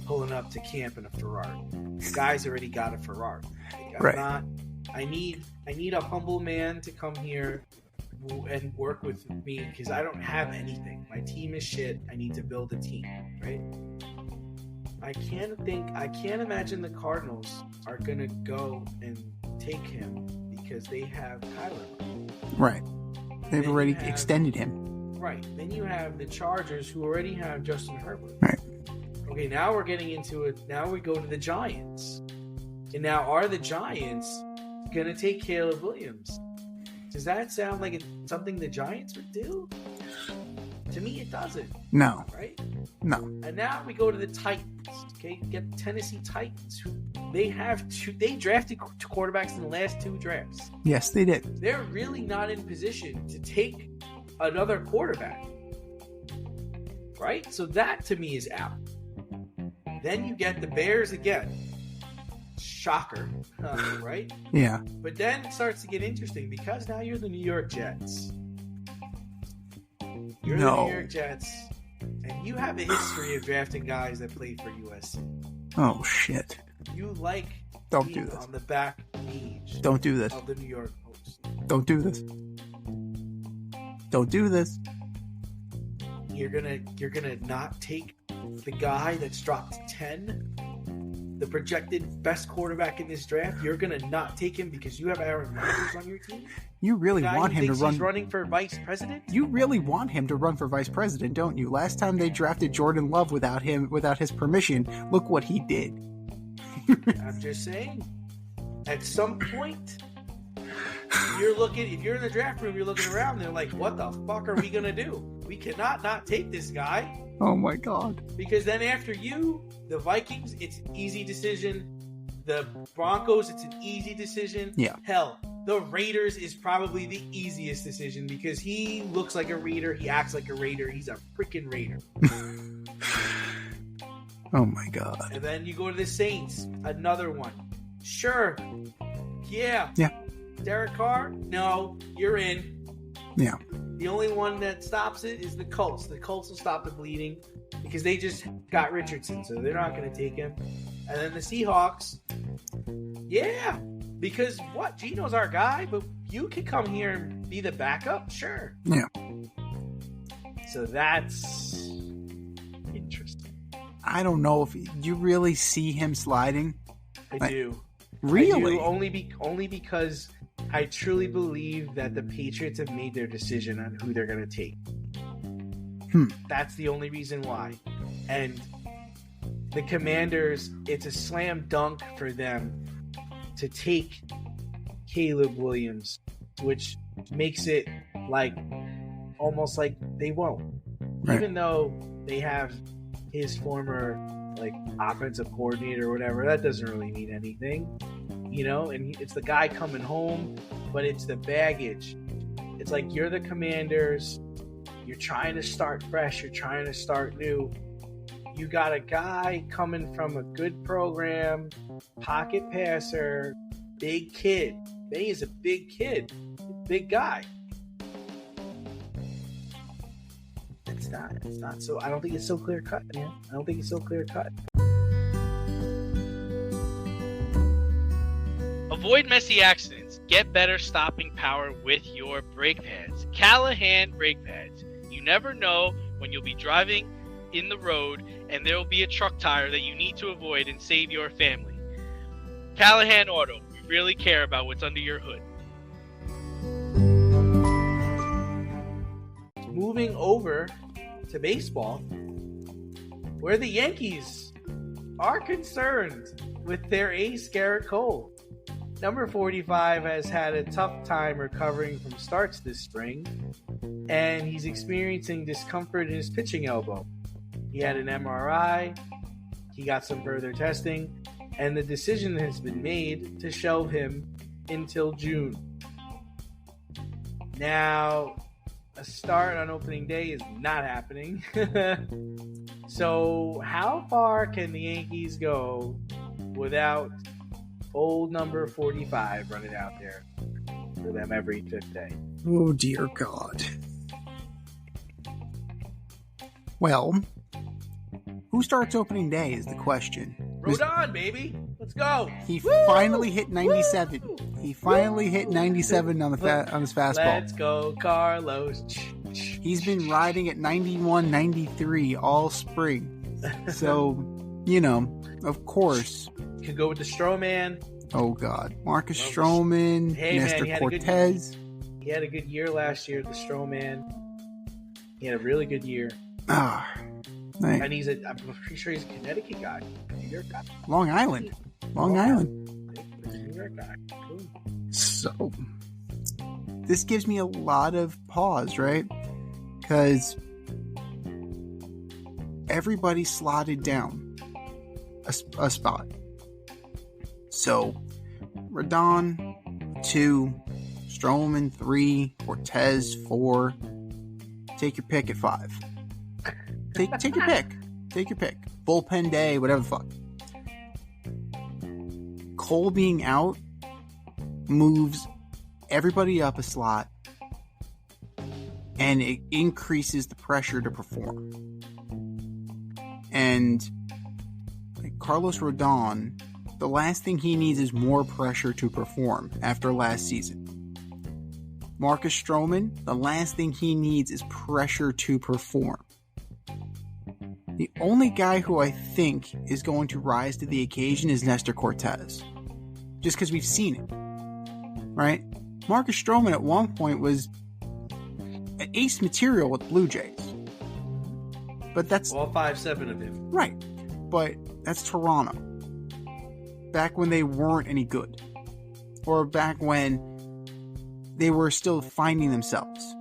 pulling up to camp in a Ferrari. The guy's already got a Ferrari. Like, I need a humble man to come here and work with me because I don't have anything. My team is shit. I need to build a team, right? I can't imagine the Cardinals are gonna go and take him because they have Kyler. Right. They've already extended him. Right. Then you have the Chargers who already have Justin Herbert. Right. Okay, now we're getting into it. Now we go to the Giants. And now are the Giants gonna take Caleb Williams? Does that sound like it's something the Giants would do? To me, it doesn't. No. Right? No. And now we go to the Titans. Okay, get the Tennessee Titans. Who they drafted quarterbacks in the last 2 drafts. Yes, they did. They're really not in position to take another quarterback. Right? So that to me is out. Then you get the Bears again. Shocker. Right? Yeah. But then it starts to get interesting because now you're the New York Jets. You're the New York Jets. And you have a history of drafting guys that played for USC. Oh, shit. You like Don't do this. On the back page. Don't do this. Of the New York Post. Don't do this. Don't do this. You're gonna not take the guy that's dropped 10, the projected best quarterback in this draft. You're gonna not take him because you have Aaron Rodgers on your team. You really want him to run. He's running for vice president. You really want him to run for vice president, don't you? Last time they drafted Jordan Love without his permission, look what he did. I'm just saying. At some point, if you're in the draft room, you're looking around, they're like, what the fuck are we going to do? We cannot not take this guy. Oh my God. Because then after you, the Vikings, it's an easy decision. The Broncos, it's an easy decision. Yeah. Hell, the Raiders is probably the easiest decision because he looks like a Raider. He acts like a Raider. He's a freaking Raider. Oh my God. And then you go to the Saints, another one. Sure. Yeah. Yeah. Derek Carr? No, you're in. Yeah. The only one that stops it is the Colts. The Colts will stop the bleeding because they just got Richardson, so they're not going to take him. And then the Seahawks, yeah, because what? Gino's our guy, but you can come here and be the backup? Sure. Yeah. So that's interesting. I don't know if you really see him sliding. I do. Really? I do, only because I truly believe that the Patriots have made their decision on who they're going to take. That's the only reason why. And the Commanders, it's a slam dunk for them to take Caleb Williams, which makes it like almost like they won't. Right. Even though they have his former like offensive coordinator or whatever, that doesn't really mean anything, you know. And it's the guy coming home, but it's the baggage. It's like you're the Commanders, you're trying to start fresh, you're trying to start new. You got a guy coming from a good program, pocket passer, big kid. Benny is a big kid, big guy. It's not so. I don't think it's so clear cut, man. I don't think it's so clear cut. Avoid messy accidents. Get better stopping power with your brake pads. Callahan brake pads. You never know when you'll be driving in the road and there will be a truck tire that you need to avoid and save your family. Callahan Auto. We really care about what's under your hood. Moving over to baseball, where the Yankees are concerned with their ace, Gerrit Cole. Number 45 has had a tough time recovering from starts this spring, and he's experiencing discomfort in his pitching elbow. He had an MRI, he got some further testing, and the decision has been made to shelve him until June. Now, a start on opening day is not happening. So how far can the Yankees go without old number 45 running out there for them every fifth day? Oh, dear God. Well, who starts opening day is the question. Rodon, baby. Let's go. He finally hit 97. Woo! He finally hit 97 on his fastball. Let's go, Carlos. He's been riding at 91, 93 all spring. So, you know, of course. You could go with the Stroman. Oh, God. Marcus Stroman, Nestor Cortez. He had a good year last year, the Stroman. He had a really good year. Nice. And I'm pretty sure he's a Connecticut guy. New York guy. Long Island. Long Island. New York guy. Cool. So, this gives me a lot of pause, right? Because everybody slotted down a spot. So, Rodon 2, Stroman 3, Cortez 4, Take your pick at 5. Take your pick. Take your pick. Bullpen day, whatever the fuck. Cole being out moves everybody up a slot, and it increases the pressure to perform. And Carlos Rodon, the last thing he needs is more pressure to perform after last season. Marcus Stroman, the last thing he needs is pressure to perform. The only guy who I think is going to rise to the occasion is Nestor Cortez. Just because we've seen it. Right? Marcus Stroman at one point was ace material with the Blue Jays. But that's... all 5'7" of him. Right. But that's Toronto. Back when they weren't any good. Or back when they were still finding themselves.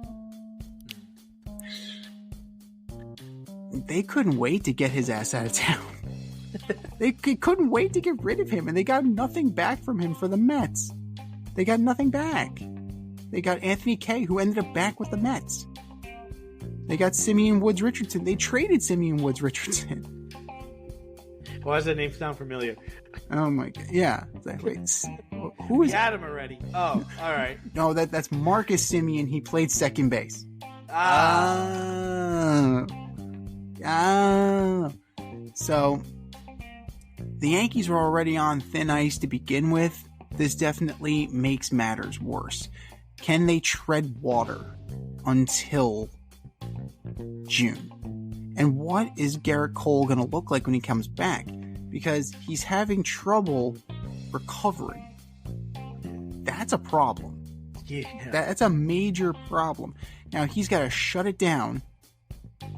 They couldn't wait to get his ass out of town. They couldn't wait to get rid of him, and they got nothing back from him for the Mets. They got nothing back. They got Anthony Kay, who ended up back with the Mets. They got Simeon Woods Richardson. They traded Simeon Woods Richardson. Why does that name sound familiar? Oh my god! Yeah. Wait, who is? We had him already. Oh, all right. No, that's Marcus Simeon. He played second base. So the Yankees were already on thin ice to begin with. This definitely makes matters worse. Can they tread water until June? And what is Gerrit Cole going to look like when he comes back? Because he's having trouble recovering. That's a problem. Yeah. That's a major problem. Now, he's got to shut it down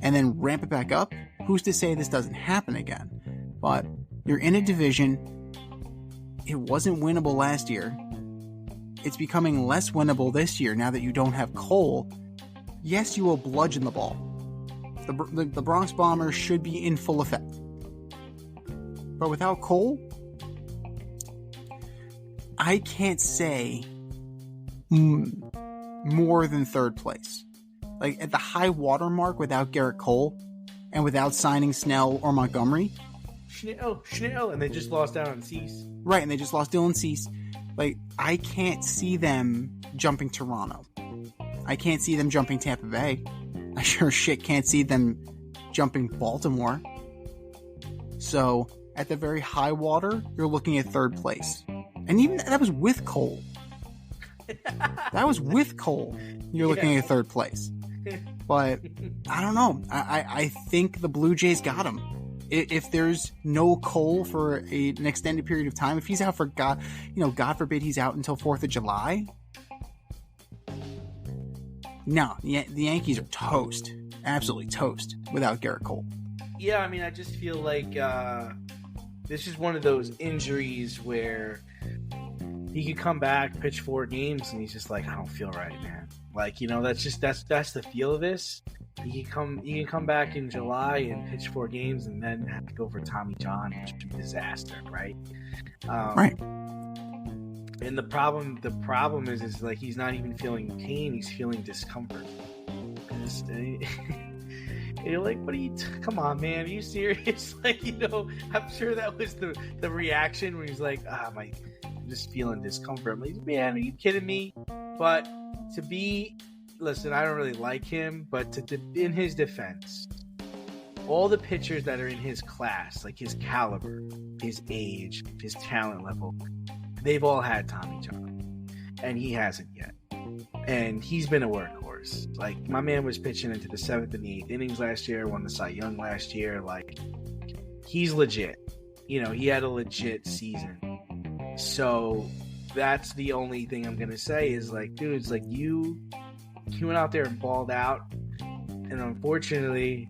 and then ramp it back up. Who's to say this doesn't happen again? But you're in a division. It wasn't winnable last year. It's becoming less winnable this year now that you don't have Cole. Yes, you will bludgeon the ball. The Bronx Bombers should be in full effect. But without Cole, I can't say more than third place. Like, at the high water mark without Gerrit Cole and without signing Snell or Montgomery. Schnell, and they just lost out on Cease. Right, and they just lost Dylan Cease. Like, I can't see them jumping Toronto. I can't see them jumping Tampa Bay. I sure shit can't see them jumping Baltimore. So, at the very high water, you're looking at third place. And even that was with Cole. That was with Cole. You're looking at third place. But, I don't know. I think the Blue Jays got him. If there's no Cole for an extended period of time, if he's out for God forbid he's out until 4th of July. No, the Yankees are toast. Absolutely toast without Gerrit Cole. Yeah, I mean, I just feel like this is one of those injuries where he could come back, pitch 4 games, and he's just like, I don't feel right, man. Like, that's the feel of this. He can come back in July and pitch 4 games, and then have to go for Tommy John, which would be a disaster, right? Right. And the problem is like he's not even feeling pain; he's feeling discomfort. You're like, what are you? Come on, man, are you serious? Like, I'm sure that was the reaction when he's like, I'm just feeling discomfort. I'm like, man, are you kidding me? But listen, I don't really like him, but in his defense, all the pitchers that are in his class, like his caliber, his age, his talent level, they've all had Tommy John, and he hasn't yet. And he's been a workhorse. Like, my man was pitching into the 7th and the 8th innings last year, won the Cy Young last year. Like, he's legit. He had a legit season. So that's the only thing I'm gonna say is, like, dude, it's like you went out there and balled out, and unfortunately,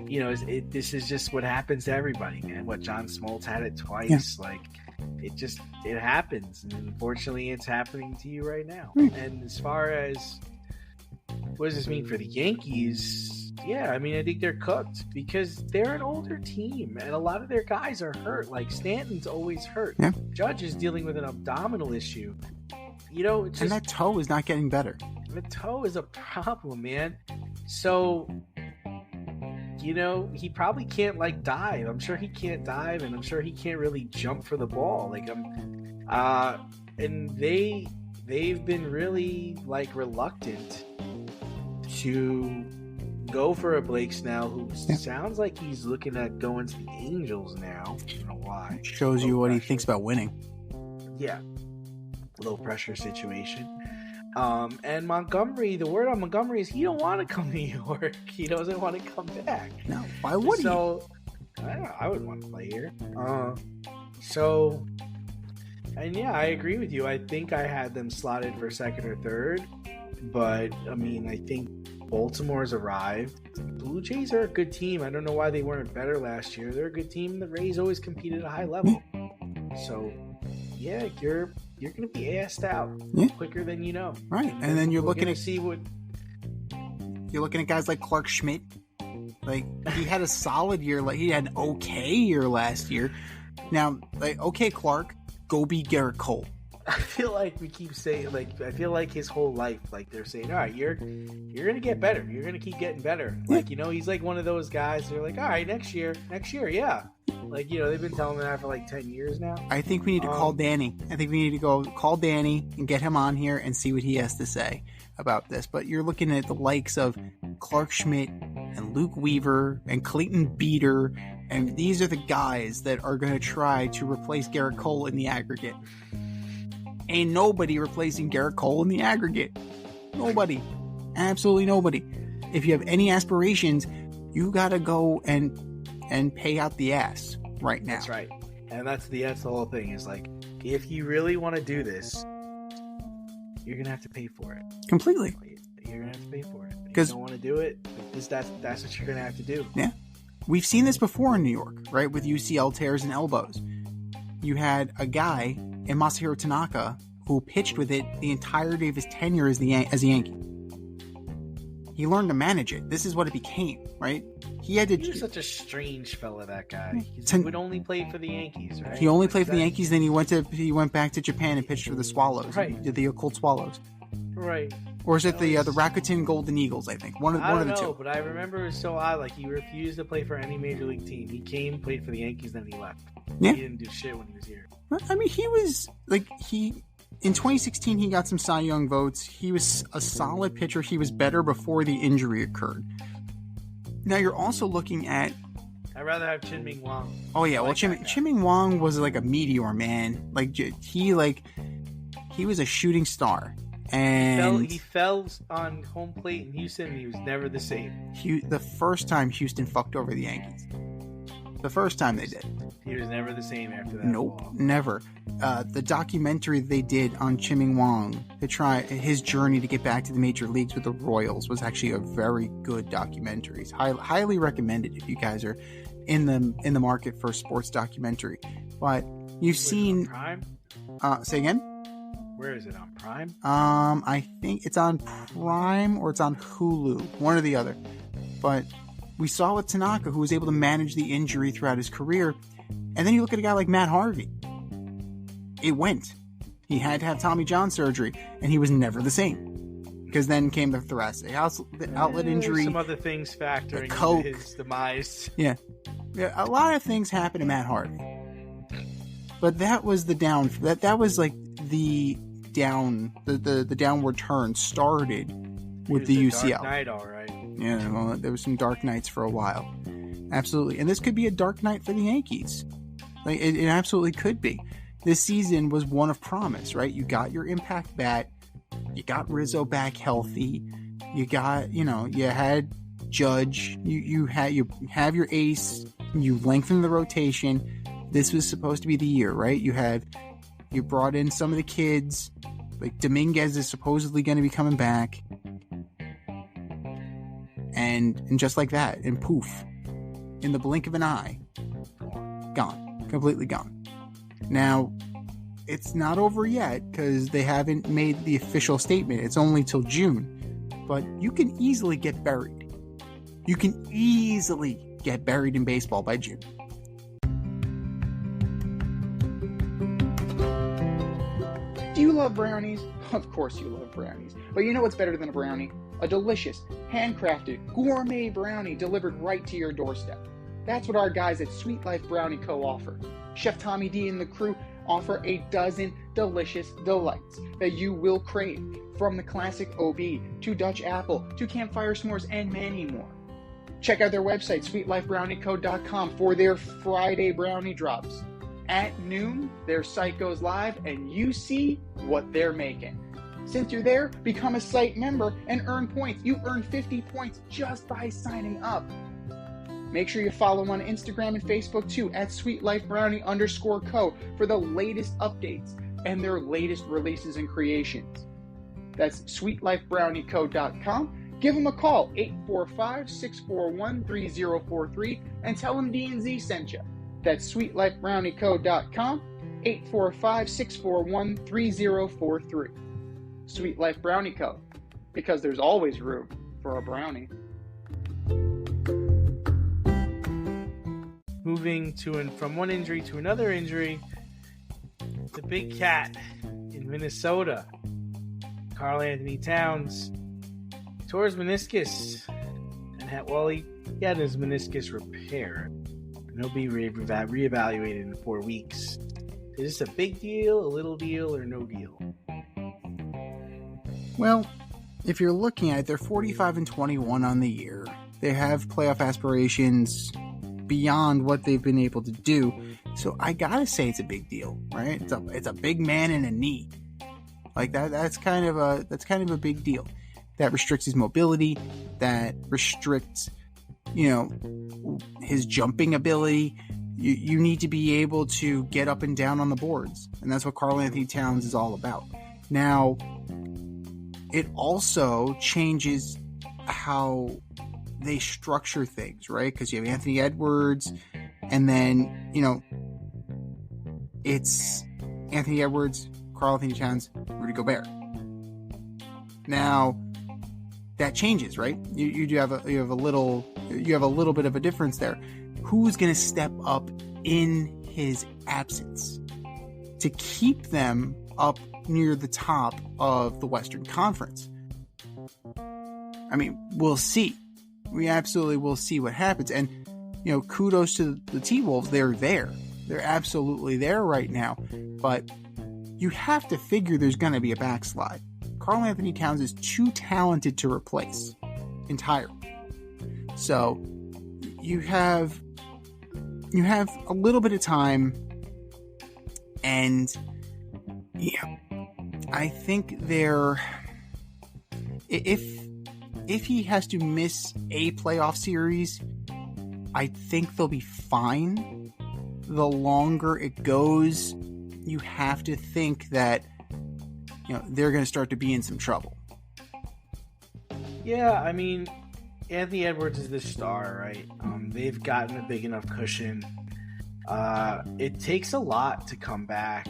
this is just what happens to everybody, man. What John Smoltz had it twice, like it happens, and unfortunately, it's happening to you right now. And as far as what does this mean for the Yankees? Yeah, I mean, I think they're cooked because they're an older team, and a lot of their guys are hurt. Like, Stanton's always hurt. Yeah. Judge is dealing with an abdominal issue. It's just, and that toe is not getting better. The toe is a problem, man. So, he probably can't dive. I'm sure he can't dive, and I'm sure he can't really jump for the ball. And they've been really reluctant to go for a Blake Snell, who sounds like he's looking at going to the Angels now. I don't know why. Shows you what he thinks about winning. Yeah. Low pressure situation. And Montgomery, the word on Montgomery is he don't want to come to New York. He doesn't want to come back. No, why would he? So, I don't know. I would want to play here. And yeah, I agree with you. I think I had them slotted for second or third. But, I think Baltimore's arrived. Blue Jays are a good team. I don't know why they weren't better last year. They're a good team. The Rays always compete at a high level. So, yeah, you're going to be asked out quicker than you know. Right. And then you're looking at guys like Clark Schmidt. He had a solid year. He had an okay year last year. Now, okay, Clark, go be Gerrit Cole. I feel like we keep saying, I feel like his whole life, they're saying, all right, you're going to get better. You're going to keep getting better. He's one of those guys. They're all right, next year, yeah. They've been telling me that for 10 years now. I think we need to call Danny. I think we need to go call Danny and get him on here and see what he has to say about this. But you're looking at the likes of Clark Schmidt and Luke Weaver and Clayton Beater, and these are the guys that are going to try to replace Gerrit Cole in the aggregate. Ain't nobody replacing Gerrit Cole in the aggregate. Nobody. Absolutely nobody. If you have any aspirations, you got to go and pay out the ass right now. That's right. And that's the whole thing is if you really want to do this, you're going to have to pay for it. Completely. You're going to have to pay for it. If you don't want to do it, that's what you're going to have to do. Yeah. We've seen this before in New York, right? With UCL tears and elbows. You had a guy in Masahiro Tanaka who pitched with it the entirety of his tenure as a Yankee. He learned to manage it. This is what it became, right? He was such a strange fella, that guy. He would only play for the Yankees, right? He only played for the Yankees, then he went back to Japan and pitched for the Swallows. Right. He did the Cold Swallows. Right. Or is it the Rakuten Golden Eagles, I think? One of the two. But I remember it was so odd. He refused to play for any major league team. He came, played for the Yankees, then he left. Yeah. He didn't do shit when he was here. He was, in 2016, he got some Cy Young votes. He was a solid pitcher. He was better before the injury occurred. Now, you're also looking at... I'd rather have Chien-Ming Wang. Oh, yeah. Chien-Ming Wang was a meteor, man. He was a shooting star. And he fell on home plate in Houston, and he was never the same. The first time Houston fucked over the Yankees. The first time they did. He was never the same after that. Nope, never. The documentary they did on Chien-Ming Wang to try his journey to get back to the major leagues with the Royals was actually a very good documentary. It's highly recommended if you guys are in the market for a sports documentary. But you've seen Prime? Say again? Where is it, on Prime? I think it's on Prime or it's on Hulu, one or the other. But we saw with Tanaka, who was able to manage the injury throughout his career. And then you look at a guy like Matt Harvey. It went. He had to have Tommy John surgery, and he was never the same. Because then came the thoracic outlet injury. Some other things factoring into his demise. Yeah, a lot of things happened to Matt Harvey. But that was the down. That was the downward turn started with the UCL. Dark night, all right. Yeah, well, there was some dark nights for a while. Absolutely. And this could be a dark night for the Yankees. It absolutely could be. This season was one of promise, right? You got your impact bat. You got Rizzo back healthy. You got, you had Judge. You have your ace. You lengthen the rotation. This was supposed to be the year, right? You brought in some of the kids. Dominguez is supposedly going to be coming back. And just like that, and poof, in the blink of an eye, gone, completely gone. Now, it's not over yet because they haven't made the official statement. It's only till June, but you can easily get buried. You can easily get buried in baseball by June. Do you love brownies? Of course you love brownies. But you know what's better than a brownie? a delicious, handcrafted, gourmet brownie delivered right to your doorstep. That's what our guys at Sweet Life Brownie Co. offer. Chef Tommy D and the crew offer a dozen delicious delights that you will crave, from the classic OB to Dutch apple to campfire s'mores and many more. Check out their website, sweetlifebrownieco.com, for their Friday brownie drops. At noon, their site goes live and you see what they're making. Since you're there, become a site member and earn points. You earn 50 points just by signing up. Make sure you follow them on Instagram and Facebook too, at sweetlifebrownie_co, for the latest updates and their latest releases and creations. That's sweetlifebrownieco.com. Give them a call, 845-641-3043, and tell them D&Z sent you. That's sweetlifebrownieco.com, 845-641-3043. Sweet Life Brownie Co., because there's always room for a brownie. Moving from one injury to another injury, the big cat in Minnesota, Karl Anthony Towns, tore his meniscus, and he had his meniscus repaired, and he'll be reevaluated in 4 weeks. Is this a big deal, a little deal, or no deal? Well, if you're looking at it, they're 45-21 on the year. They have playoff aspirations beyond what they've been able to do. So I gotta say it's a big deal, right? It's a big man in a knee. Like that's kind of a big deal. That restricts his mobility, that restricts, his jumping ability. You need to be able to get up and down on the boards. And that's what Karl Anthony Towns is all about. Now, it also changes how they structure things, right? Because you have Anthony Edwards, and then, it's Anthony Edwards, Karl Anthony Towns, Rudy Gobert. Now, that changes, right? You have a little bit of a difference there. Who's going to step up in his absence to keep them up near the top of the Western Conference? I mean, we'll see. We absolutely will see what happens. And, kudos to the T-Wolves. They're there. They're absolutely there right now. But you have to figure there's going to be a backslide. Karl Anthony Towns is too talented to replace entirely. So you have a little bit of time, and I think if he has to miss a playoff series, I think they'll be fine. The longer it goes, you have to think that they're going to start to be in some trouble. Yeah, I mean, Anthony Edwards is the star, right? They've gotten a big enough cushion. It takes a lot to come back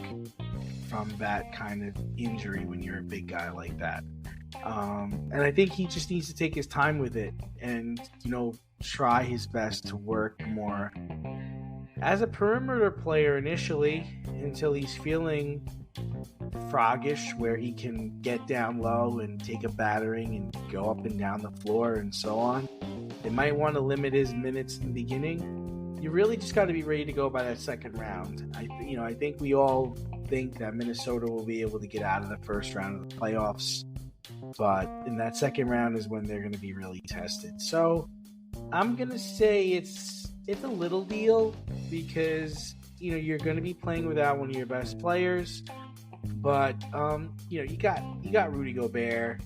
from that kind of injury when you're a big guy like that. And I think he just needs to take his time with it and, try his best to work more as a perimeter player initially until he's feeling froggish, where he can get down low and take a battering and go up and down the floor and so on. They might want to limit his minutes in the beginning. You really just got to be ready to go by that second round. I think we all think that Minnesota will be able to get out of the first round of the playoffs, but in that second round is when they're going to be really tested. So I'm going to say it's a little deal, because you're going to be playing without one of your best players. But you got Rudy Gobert,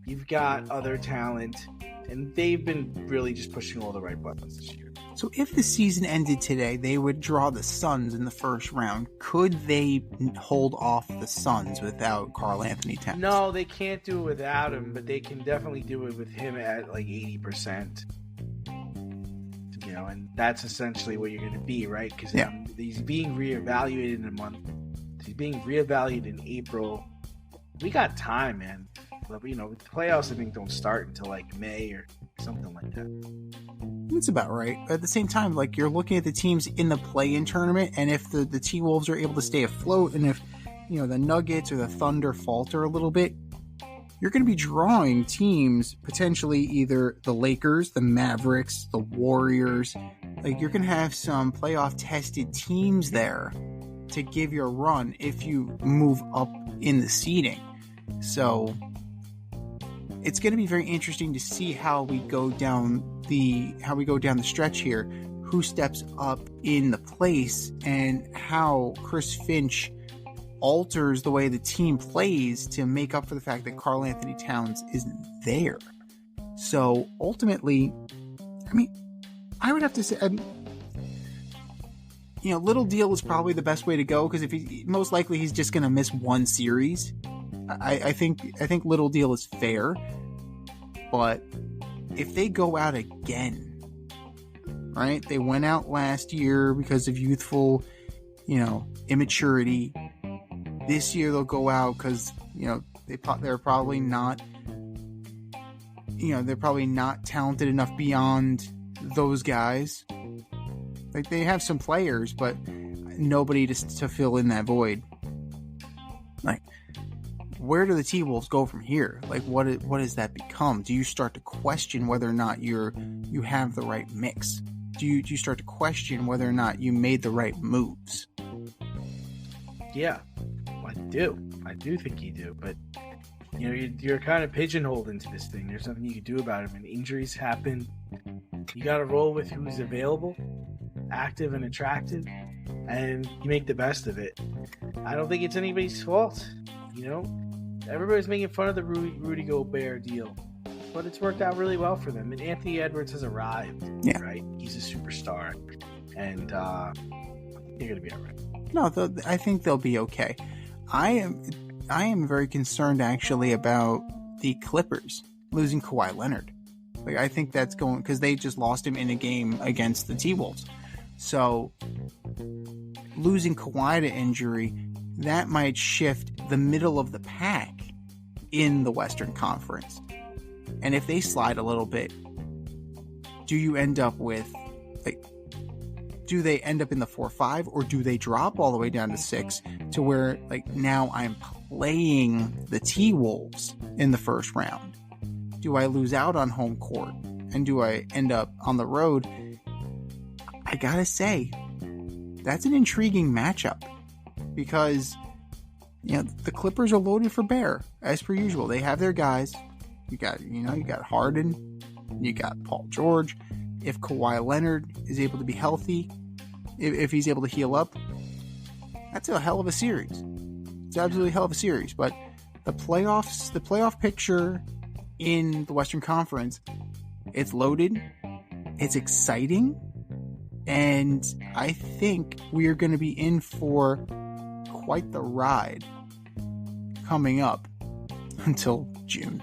you've got other talent, and they've been really just pushing all the right buttons this year. So if the season ended today, they would draw the Suns in the first round. Could they hold off the Suns without Karl Anthony Towns? No, they can't do it without him, but they can definitely do it with him at like 80%. And that's essentially what you're going to be, right? Because he's being reevaluated in a month. He's being reevaluated in April. We got time, man. But, the playoffs, I think, don't start until like May or something like that. That's about right. At the same time, you're looking at the teams in the play-in tournament, and if the T-Wolves are able to stay afloat, and if the Nuggets or the Thunder falter a little bit, you're going to be drawing teams, potentially either the Lakers, the Mavericks, the Warriors. Like, you're going to have some playoff tested teams there to give you a run if you move up in the seeding. So it's going to be very interesting to see how we go down the stretch here, who steps up in the place, and how Chris Finch alters the way the team plays to make up for the fact that Karl Anthony Towns isn't there. So ultimately, I mean, I would have to say, little deal is probably the best way to go, because most likely he's just going to miss one series. I think little deal is fair, but if they go out again, right? They went out last year because of youthful, immaturity. This year they'll go out because they're probably not talented enough beyond those guys. Like, they have some players, but nobody to fill in that void. Like, where do the T-Wolves go from here? Like, what does that become? Do you start to question whether or not you have the right mix? Do you start to question whether or not you made the right moves? Yeah, I do. I do think you do, but you're kind of pigeonholed into this thing. There's nothing you can do about it. When injuries happen, you got to roll with who's available, active and attractive, and you make the best of it. I don't think it's anybody's fault. Everybody's making fun of the Rudy Gobert deal, but it's worked out really well for them. And Anthony Edwards has arrived. Yeah. Right? He's a superstar, and you're gonna be all right. No, I think they'll be okay. I am very concerned actually about the Clippers losing Kawhi Leonard. Like, I think that's going, because they just lost him in a game against the T-Wolves. So losing Kawhi to injury, that might shift the middle of the pack in the Western Conference. And if they slide a little bit, do you end up with, like, do they end up in the 4-5, or do they drop all the way down to 6 to where, like, now I'm playing the T-Wolves in the first round? Do I lose out on home court? And do I end up on the road? I gotta say, that's an intriguing matchup, because the Clippers are loaded for bear as per usual. They have their guys. You got Harden, you got Paul George. If Kawhi Leonard is able to be healthy, if he's able to heal up, that's a hell of a series. It's absolutely a hell of a series. But the playoff picture in the Western Conference, it's loaded, it's exciting, and I think we are going to be in for quite the ride coming up until June.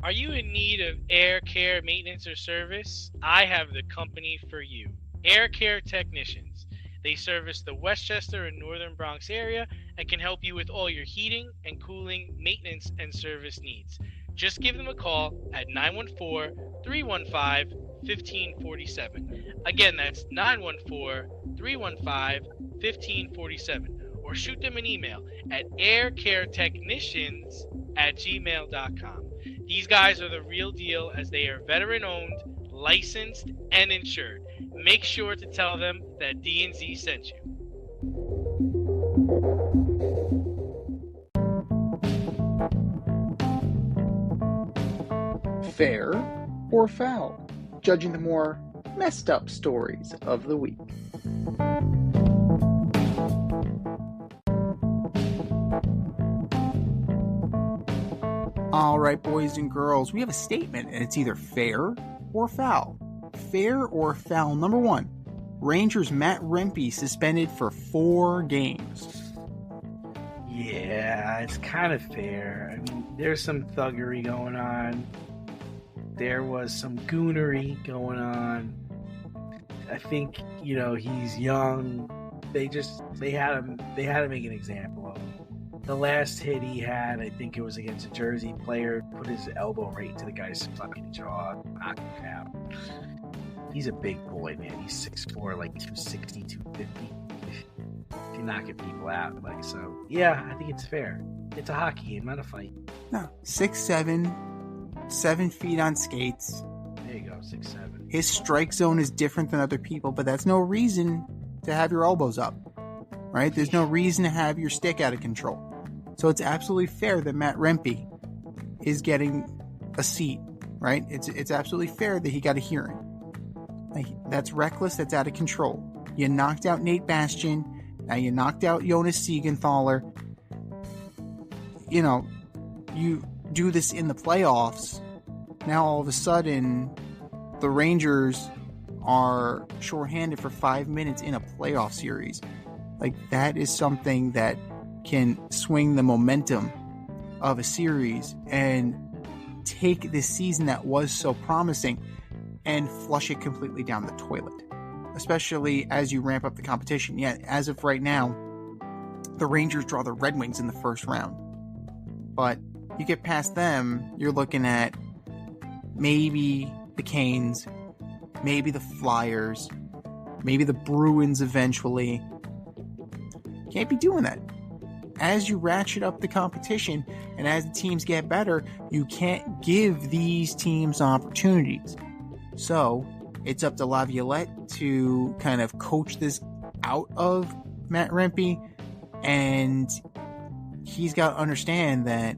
Are you in need of air care maintenance or service? I have the company for you. Air Care Technicians. They service the Westchester and Northern Bronx area and can help you with all your heating and cooling, maintenance, and service needs. Just give them a call at 914-315-1547. Again, that's 914-315-1547. Or shoot them an email at aircaretechnicians@gmail.com. These guys are the real deal, as they are veteran-owned, licensed, and insured. Make sure to tell them that D&Z sent you. Fair or foul? Judging the more messed up stories of the week. All right, boys and girls, we have a statement, and it's either fair or foul. Fair or foul. Number 1, Rangers Matt Rempe suspended for 4 games. Yeah, it's kind of fair. I mean, there's some thuggery going on. There was some goonery going on. I think, he's young. They had to make an example of him. The last hit he had, I think it was against a Jersey player, put his elbow right into the guy's fucking jaw, knocked him out. he's a big boy, man. He's 6'4", like 260, 250. If you're knocking people out, like, so yeah, I think it's fair. It's a hockey game, not a fight. No, 6'7", 7 feet on skates. There you go, 6'7". His strike zone is different than other people, but that's no reason to have your elbows up, right? There's no reason to have your stick out of control. So it's absolutely fair that Matt Rempe is getting a seat, right? It's absolutely fair that he got a hearing. Like, that's reckless. That's out of control. You knocked out Nate Bastian. Now you knocked out Jonas Siegenthaler. You know, you do this in the playoffs. Now all of a sudden, the Rangers are shorthanded for 5 minutes in a playoff series. Like, that is something that can swing the momentum of a series and take this season that was so promising and flush it completely down the toilet, especially as you ramp up the competition. Yeah, as of right now, the Rangers draw the Red Wings in the first round. But you get past them, you're looking at maybe the Canes, maybe the Flyers, maybe the Bruins eventually. Can't be doing that. As you ratchet up the competition and as the teams get better, you can't give these teams opportunities. So it's up to Laviolette to kind of coach this out of Matt Rempe, and he's got to understand that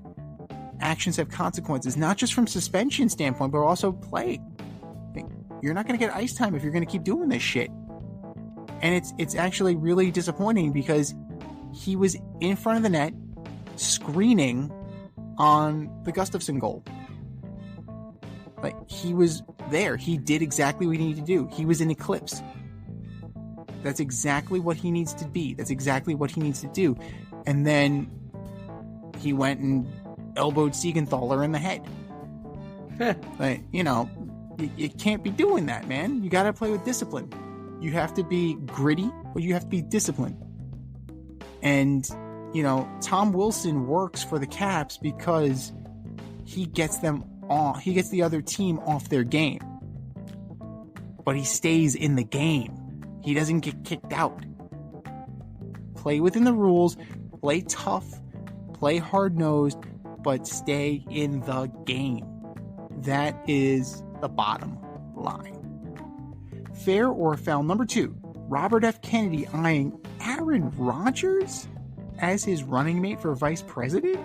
actions have consequences, not just from suspension standpoint, but also play. You're not going to get ice time if you're going to keep doing this shit. And it's actually really disappointing because he was in front of the net screening on the Gustafsson goal. Like, he was there. He did exactly what he needed to do. He was in eclipse. That's exactly what he needs to be. That's exactly what he needs to do. And then he went and elbowed Siegenthaler in the head. Like, you know, you can't be doing that, man. You got to play with discipline. You have to be gritty, but you have to be disciplined. And, you know, Tom Wilson works for the Caps because he gets them off. He gets the other team off their game. But he stays in the game. He doesn't get kicked out. Play within the rules, play tough, play hard-nosed, but stay in the game. That is the bottom line. Fair or foul number 2, Robert F. Kennedy eyeing Aaron Rodgers as his running mate for vice president?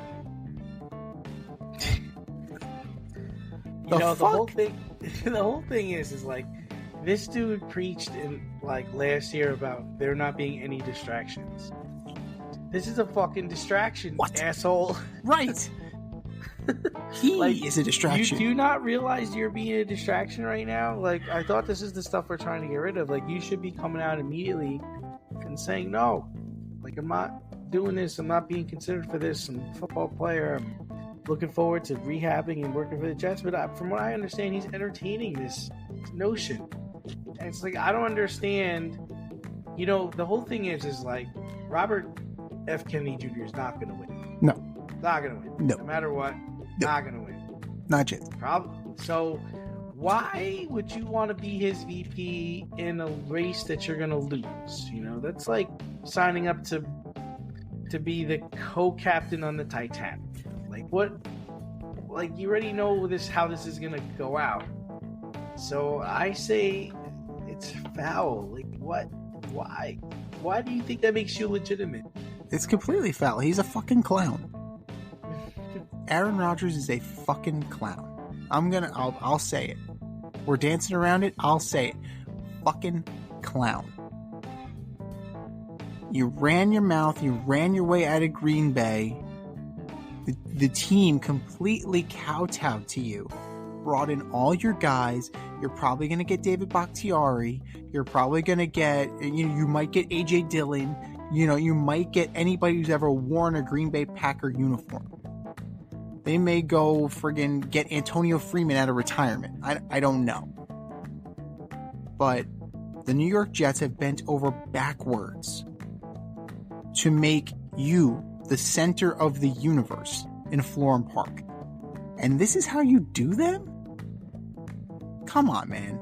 The whole thing is like, this dude preached in like last year about there not being any distractions. This is a fucking distraction, asshole. Right. He like, is a distraction. You do not realize you're being a distraction right now? Like, I thought this is the stuff we're trying to get rid of. Like, you should be coming out immediately and saying, no, like, I'm not doing this. I'm not being considered for this. I'm a football player. I'm looking forward to rehabbing and working for the Jets. But from what I understand, he's entertaining this notion. And it's like, I don't understand. You know, the whole thing is like, Robert F. Kennedy Jr. is not going to win. No. Not going to win. No. No matter what, not going to win. Not yet. So why would you want to be his VP in a race that you're going to lose? You know, that's like signing up to be the co-captain on the Titanic. Like, what? Like, you already know how this is going to go out. So I say it's foul. Like, what? Why? Why do you think that makes you legitimate? It's completely foul. He's a fucking clown. Aaron Rodgers is a fucking clown. I'll say it. We're dancing around it. I'll say it. Fucking clown. You ran your mouth. You ran your way out of Green Bay. The team completely kowtowed to you. Brought in all your guys. You're probably going to get David Bakhtiari. You're probably going to get, you might get AJ Dillon. You know, you might get anybody who's ever worn a Green Bay Packer uniform. They may go friggin' get Antonio Freeman out of retirement. I don't know. But the New York Jets have bent over backwards to make you the center of the universe in Florham Park. And this is how you do them? Come on, man.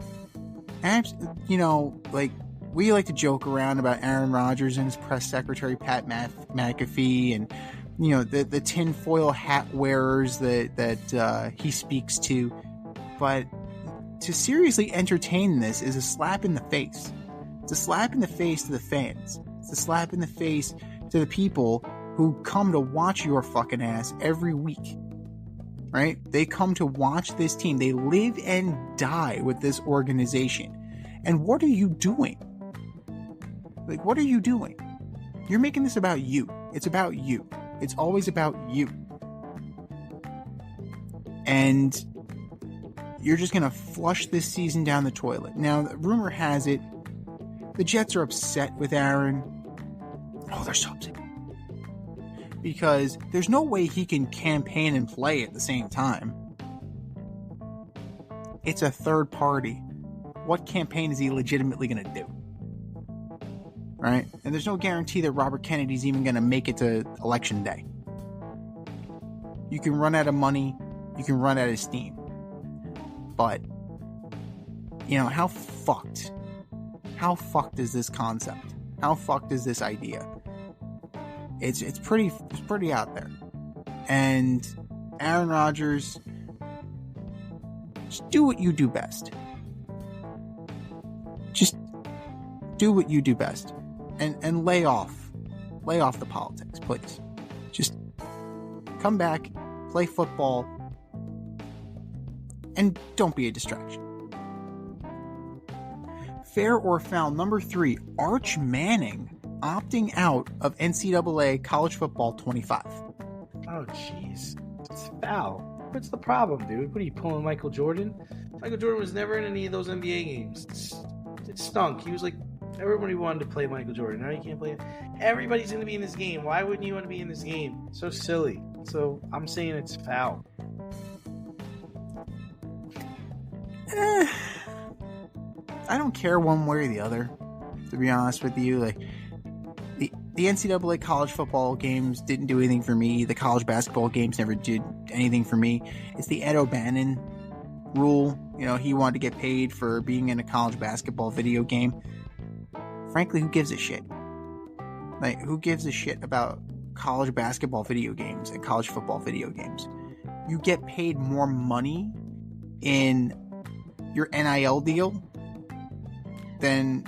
We like to joke around about Aaron Rodgers and his press secretary, Pat McAfee, and, the tinfoil hat wearers that he speaks to. But to seriously entertain this is a slap in the face. It's a slap in the face to the fans. It's a slap in the face to the people who come to watch your fucking ass every week. Right? They come to watch this team. They live and die with this organization. And what are you doing? What are you doing? You're making this about you. It's about you. It's always about you. And you're just going to flush this season down the toilet. Now, rumor has it, the Jets are upset with Aaron. Oh, they're so upset. Because there's no way he can campaign and play at the same time. It's a third party. What campaign is he legitimately going to do? Right? And there's no guarantee that Robert Kennedy's even going to make it to election day. You can run out of money. You can run out of steam. But, how fucked is this concept? How fucked is this idea? It's pretty out there. And Aaron Rodgers, just do what you do best. Just do what you do best. And lay off the politics, please. Just come back, play football, and don't be a distraction. Fair or foul, number 3, Arch Manning opting out of NCAA College Football 25. Oh, jeez. It's foul. What's the problem, dude? What are you pulling, Michael Jordan? Michael Jordan was never in any of those NBA games. It stunk. He was like, everybody wanted to play Michael Jordan. Now you can't play it. Everybody's going to be in this game. Why wouldn't you want to be in this game? So silly. So I'm saying it's foul. I don't care one way or the other, to be honest with you. Like, the NCAA college football games didn't do anything for me. The college basketball games never did anything for me. It's the Ed O'Bannon rule. He wanted to get paid for being in a college basketball video game. Frankly, who gives a shit? Like, who gives a shit about college basketball video games and college football video games? You get paid more money in your NIL deal than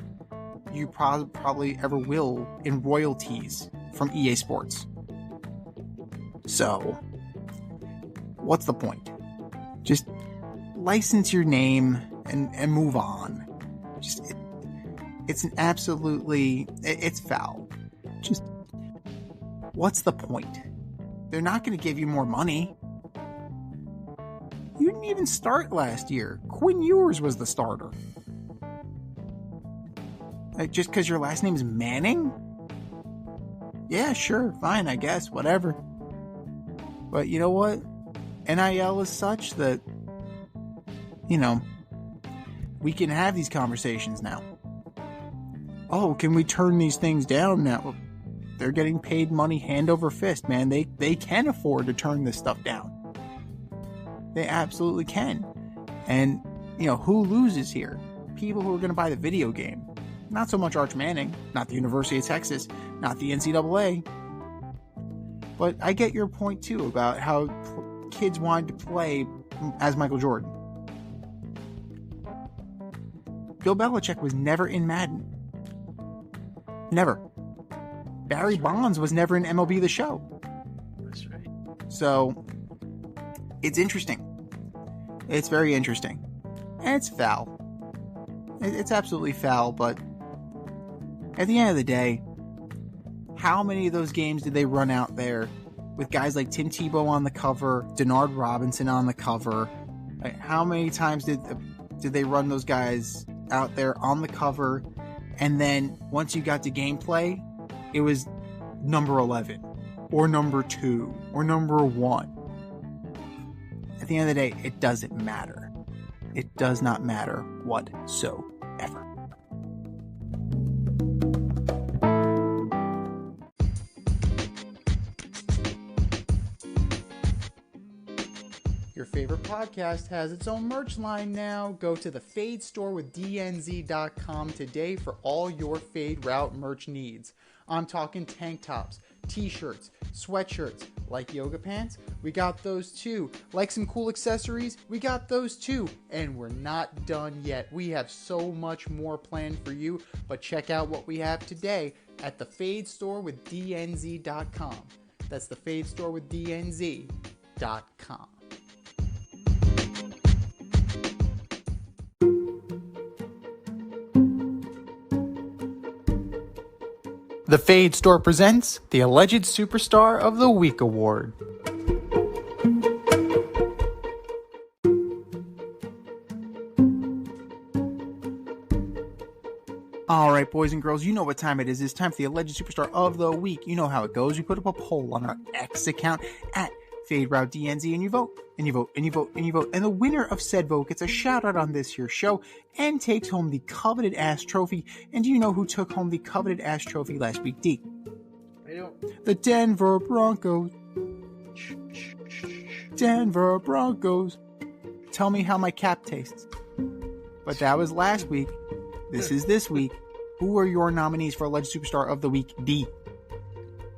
you probably ever will in royalties from EA Sports. So, what's the point? Just license your name and move on. It's it's foul. Just, what's the point? They're not going to give you more money. You didn't even start last year. Quinn Ewers was the starter. Like, just because your last name is Manning? Yeah, sure, fine, I guess, whatever. But you know what? NIL is such that, we can have these conversations now. Oh, can we turn these things down now? They're getting paid money hand over fist, man. They can afford to turn this stuff down. They absolutely can. And, who loses here? People who are going to buy the video game. Not so much Arch Manning, not the University of Texas, not the NCAA. But I get your point, too, about how kids wanted to play as Michael Jordan. Bill Belichick was never in Madden. Never. Barry Bonds was never in MLB The Show. That's right. So, it's interesting. It's very interesting. And it's foul. It's absolutely foul, but at the end of the day, how many of those games did they run out there with guys like Tim Tebow on the cover, Denard Robinson on the cover? Like, how many times did they run those guys out there on the cover, and then once you got to gameplay, it was number 11 or number 2 or number 1? At the end of the day, it doesn't matter. It does not matter whatsoever. Your favorite podcast has its own merch line now. Go to the Fade Store with DNZ.com today for all your Fade Route merch needs. I'm talking tank tops, t-shirts, sweatshirts, like yoga pants, we got those too. Like some cool accessories, we got those too. And we're not done yet. We have so much more planned for you, but check out what we have today at the Fade Store with DNZ.com. That's the Fade Store with DNZ.com. The Fade Store presents the Alleged Superstar of the Week Award. Alright, boys and girls, you know what time it is. It's time for the Alleged Superstar of the Week. You know how it goes. We put up a poll on our X account at FadeRouteDNZ, and you vote, and you vote, and you vote, and you vote. And the winner of said vote gets a shout out on this here show and takes home the coveted ass trophy. And do you know who took home the coveted ass trophy last week, D? I don't. The Denver Broncos. Denver Broncos. Tell me how my cap tastes. But that was last week. This is this week. Who are your nominees for Alleged Superstar of the Week, D?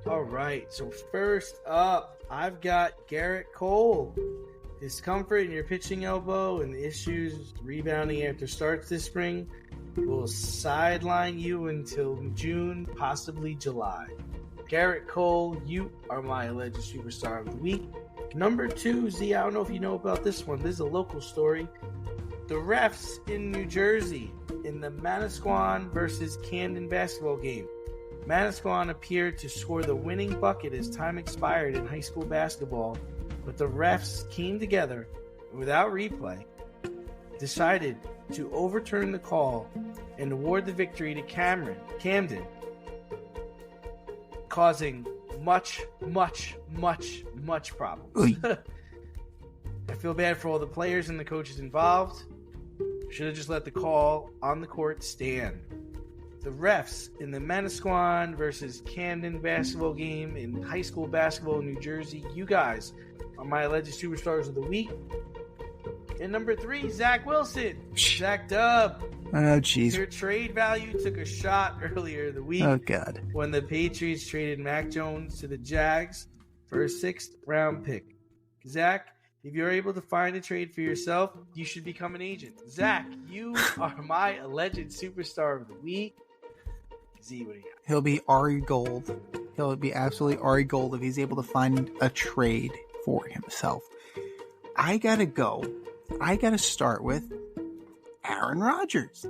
All right. So first up, I've got Gerrit Cole. Discomfort in your pitching elbow and issues rebounding after starts this spring will sideline you until June, possibly July. Gerrit Cole, you are my Alleged Superstar of the Week. Number 2, Z, I don't know if you know about this one. This is a local story. The refs in New Jersey in the Manasquan versus Camden basketball game. Manasquan appeared to score the winning bucket as time expired in high school basketball, but the refs came together without replay, decided to overturn the call and award the victory to Camden, causing much problems. I feel bad for all the players and the coaches involved. Should have just let the call on the court stand. The refs in the Manasquan versus Camden basketball game in high school basketball in New Jersey, you guys are my Alleged Superstars of the Week. And number 3, Zach Wilson. Zach Dub. Oh, jeez. Your trade value took a shot earlier in the week. Oh, God. When the Patriots traded Mac Jones to the Jags for a 6th round pick. Zach, if you're able to find a trade for yourself, you should become an agent. Zach, you are my Alleged Superstar of the Week. Z, what do you got? He'll be Ari Gold. He'll be absolutely Ari Gold if he's able to find a trade for himself. I gotta start with Aaron Rodgers.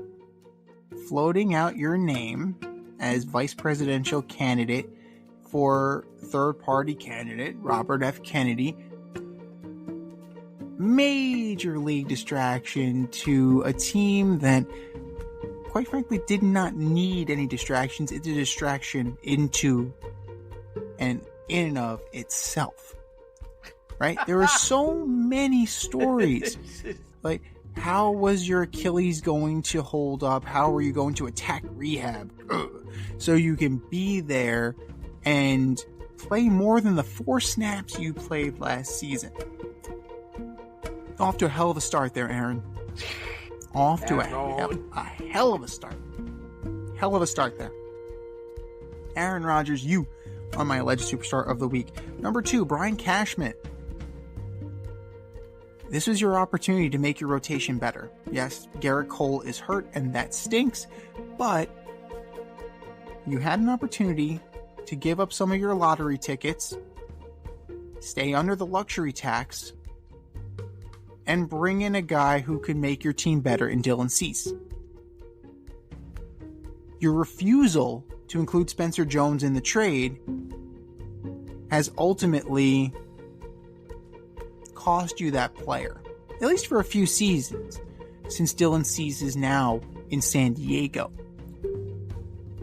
Floating out your name as vice presidential candidate for third-party candidate Robert F. Kennedy. Major league distraction to a team that, quite frankly, did not need any distractions. It's a distraction into and in and of itself. Right? There were so many stories. Like, how was your Achilles going to hold up? How were you going to attack rehab? So you can be there and play more than the 4 snaps you played last season. Off to a hell of a start there, Aaron. Off to a hell of a start. Hell of a start there. Aaron Rodgers, you are my Alleged Superstar of the Week. Number 2, Brian Cashman. This was your opportunity to make your rotation better. Yes, Gerrit Cole is hurt, and that stinks, but you had an opportunity to give up some of your lottery tickets, stay under the luxury tax, and bring in a guy who could make your team better in Dylan Cease. Your refusal to include Spencer Jones in the trade has ultimately cost you that player, at least for a few seasons, since Dylan Cease is now in San Diego.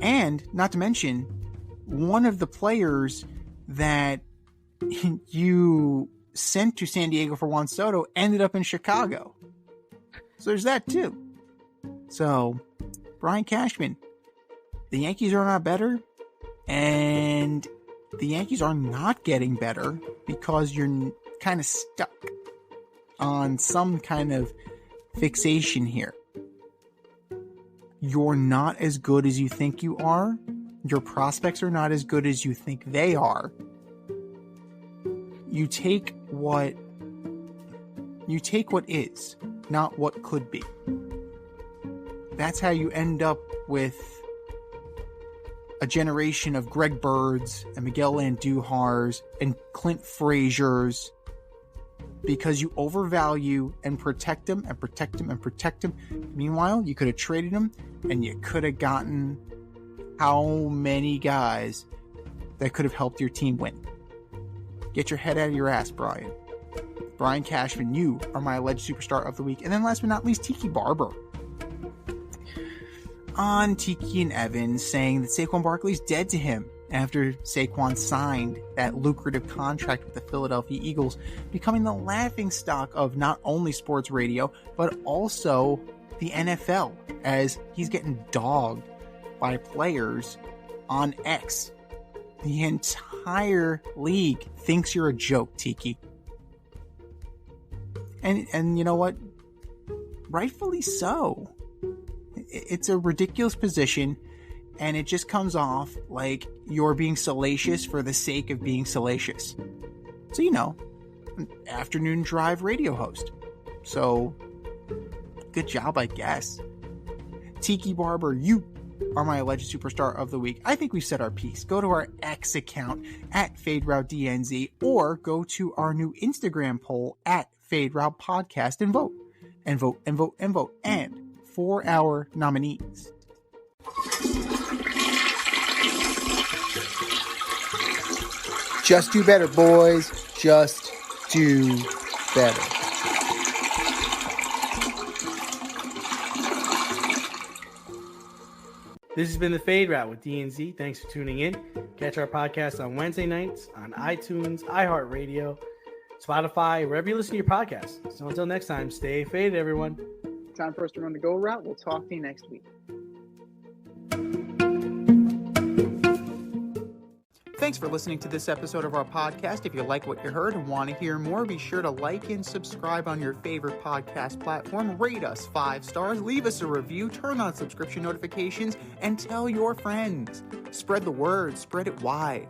And, not to mention, one of the players that you sent to San Diego for Juan Soto ended up in Chicago. So there's that too. So, Brian Cashman, the Yankees are not better, and the Yankees are not getting better because you're kind of stuck. on some kind of fixation here. You're not as good as you think you are. Your prospects are not as good as you think they are. You take what is, not what could be. That's how you end up with a generation of Greg Birds and Miguel Andújars and Clint Frazier's, because you overvalue and protect them and protect them and protect them. Meanwhile, you could have traded them and you could have gotten how many guys that could have helped your team win. Get your head out of your ass, Brian. Brian Cashman, you are my alleged superstar of the week. And then last but not least, Tiki Barber. On Tiki and Evan saying that Saquon Barkley's dead to him after Saquon signed that lucrative contract with the Philadelphia Eagles, becoming the laughingstock of not only sports radio, but also the NFL, as he's getting dogged by players on X. The entire league thinks you're a joke, Tiki. And you know what? Rightfully so. It's a ridiculous position, and it just comes off like you're being salacious for the sake of being salacious. So, an afternoon drive radio host. So, good job, I guess. Tiki Barber, you are my alleged superstar of the week. I think we've said our piece. Go to our X account at FadeRouteDNZ, or go to our new Instagram poll at FadeRoute Podcast and vote. And vote, and vote, and vote. And for our nominees. Just do better, boys. Just do better. This has been the Fade Route with DNZ. Thanks for tuning in. Catch our podcast on Wednesday nights on iTunes, iHeartRadio, Spotify, wherever you listen to your podcasts. So until next time, stay faded, everyone. Time for us to run the go route. We'll talk to you next week. Thanks for listening to this episode of our podcast. If you like what you heard and want to hear more, be sure to like and subscribe on your favorite podcast platform. Rate us 5 stars, leave us a review, turn on subscription notifications, and tell your friends. Spread the word, spread it wide.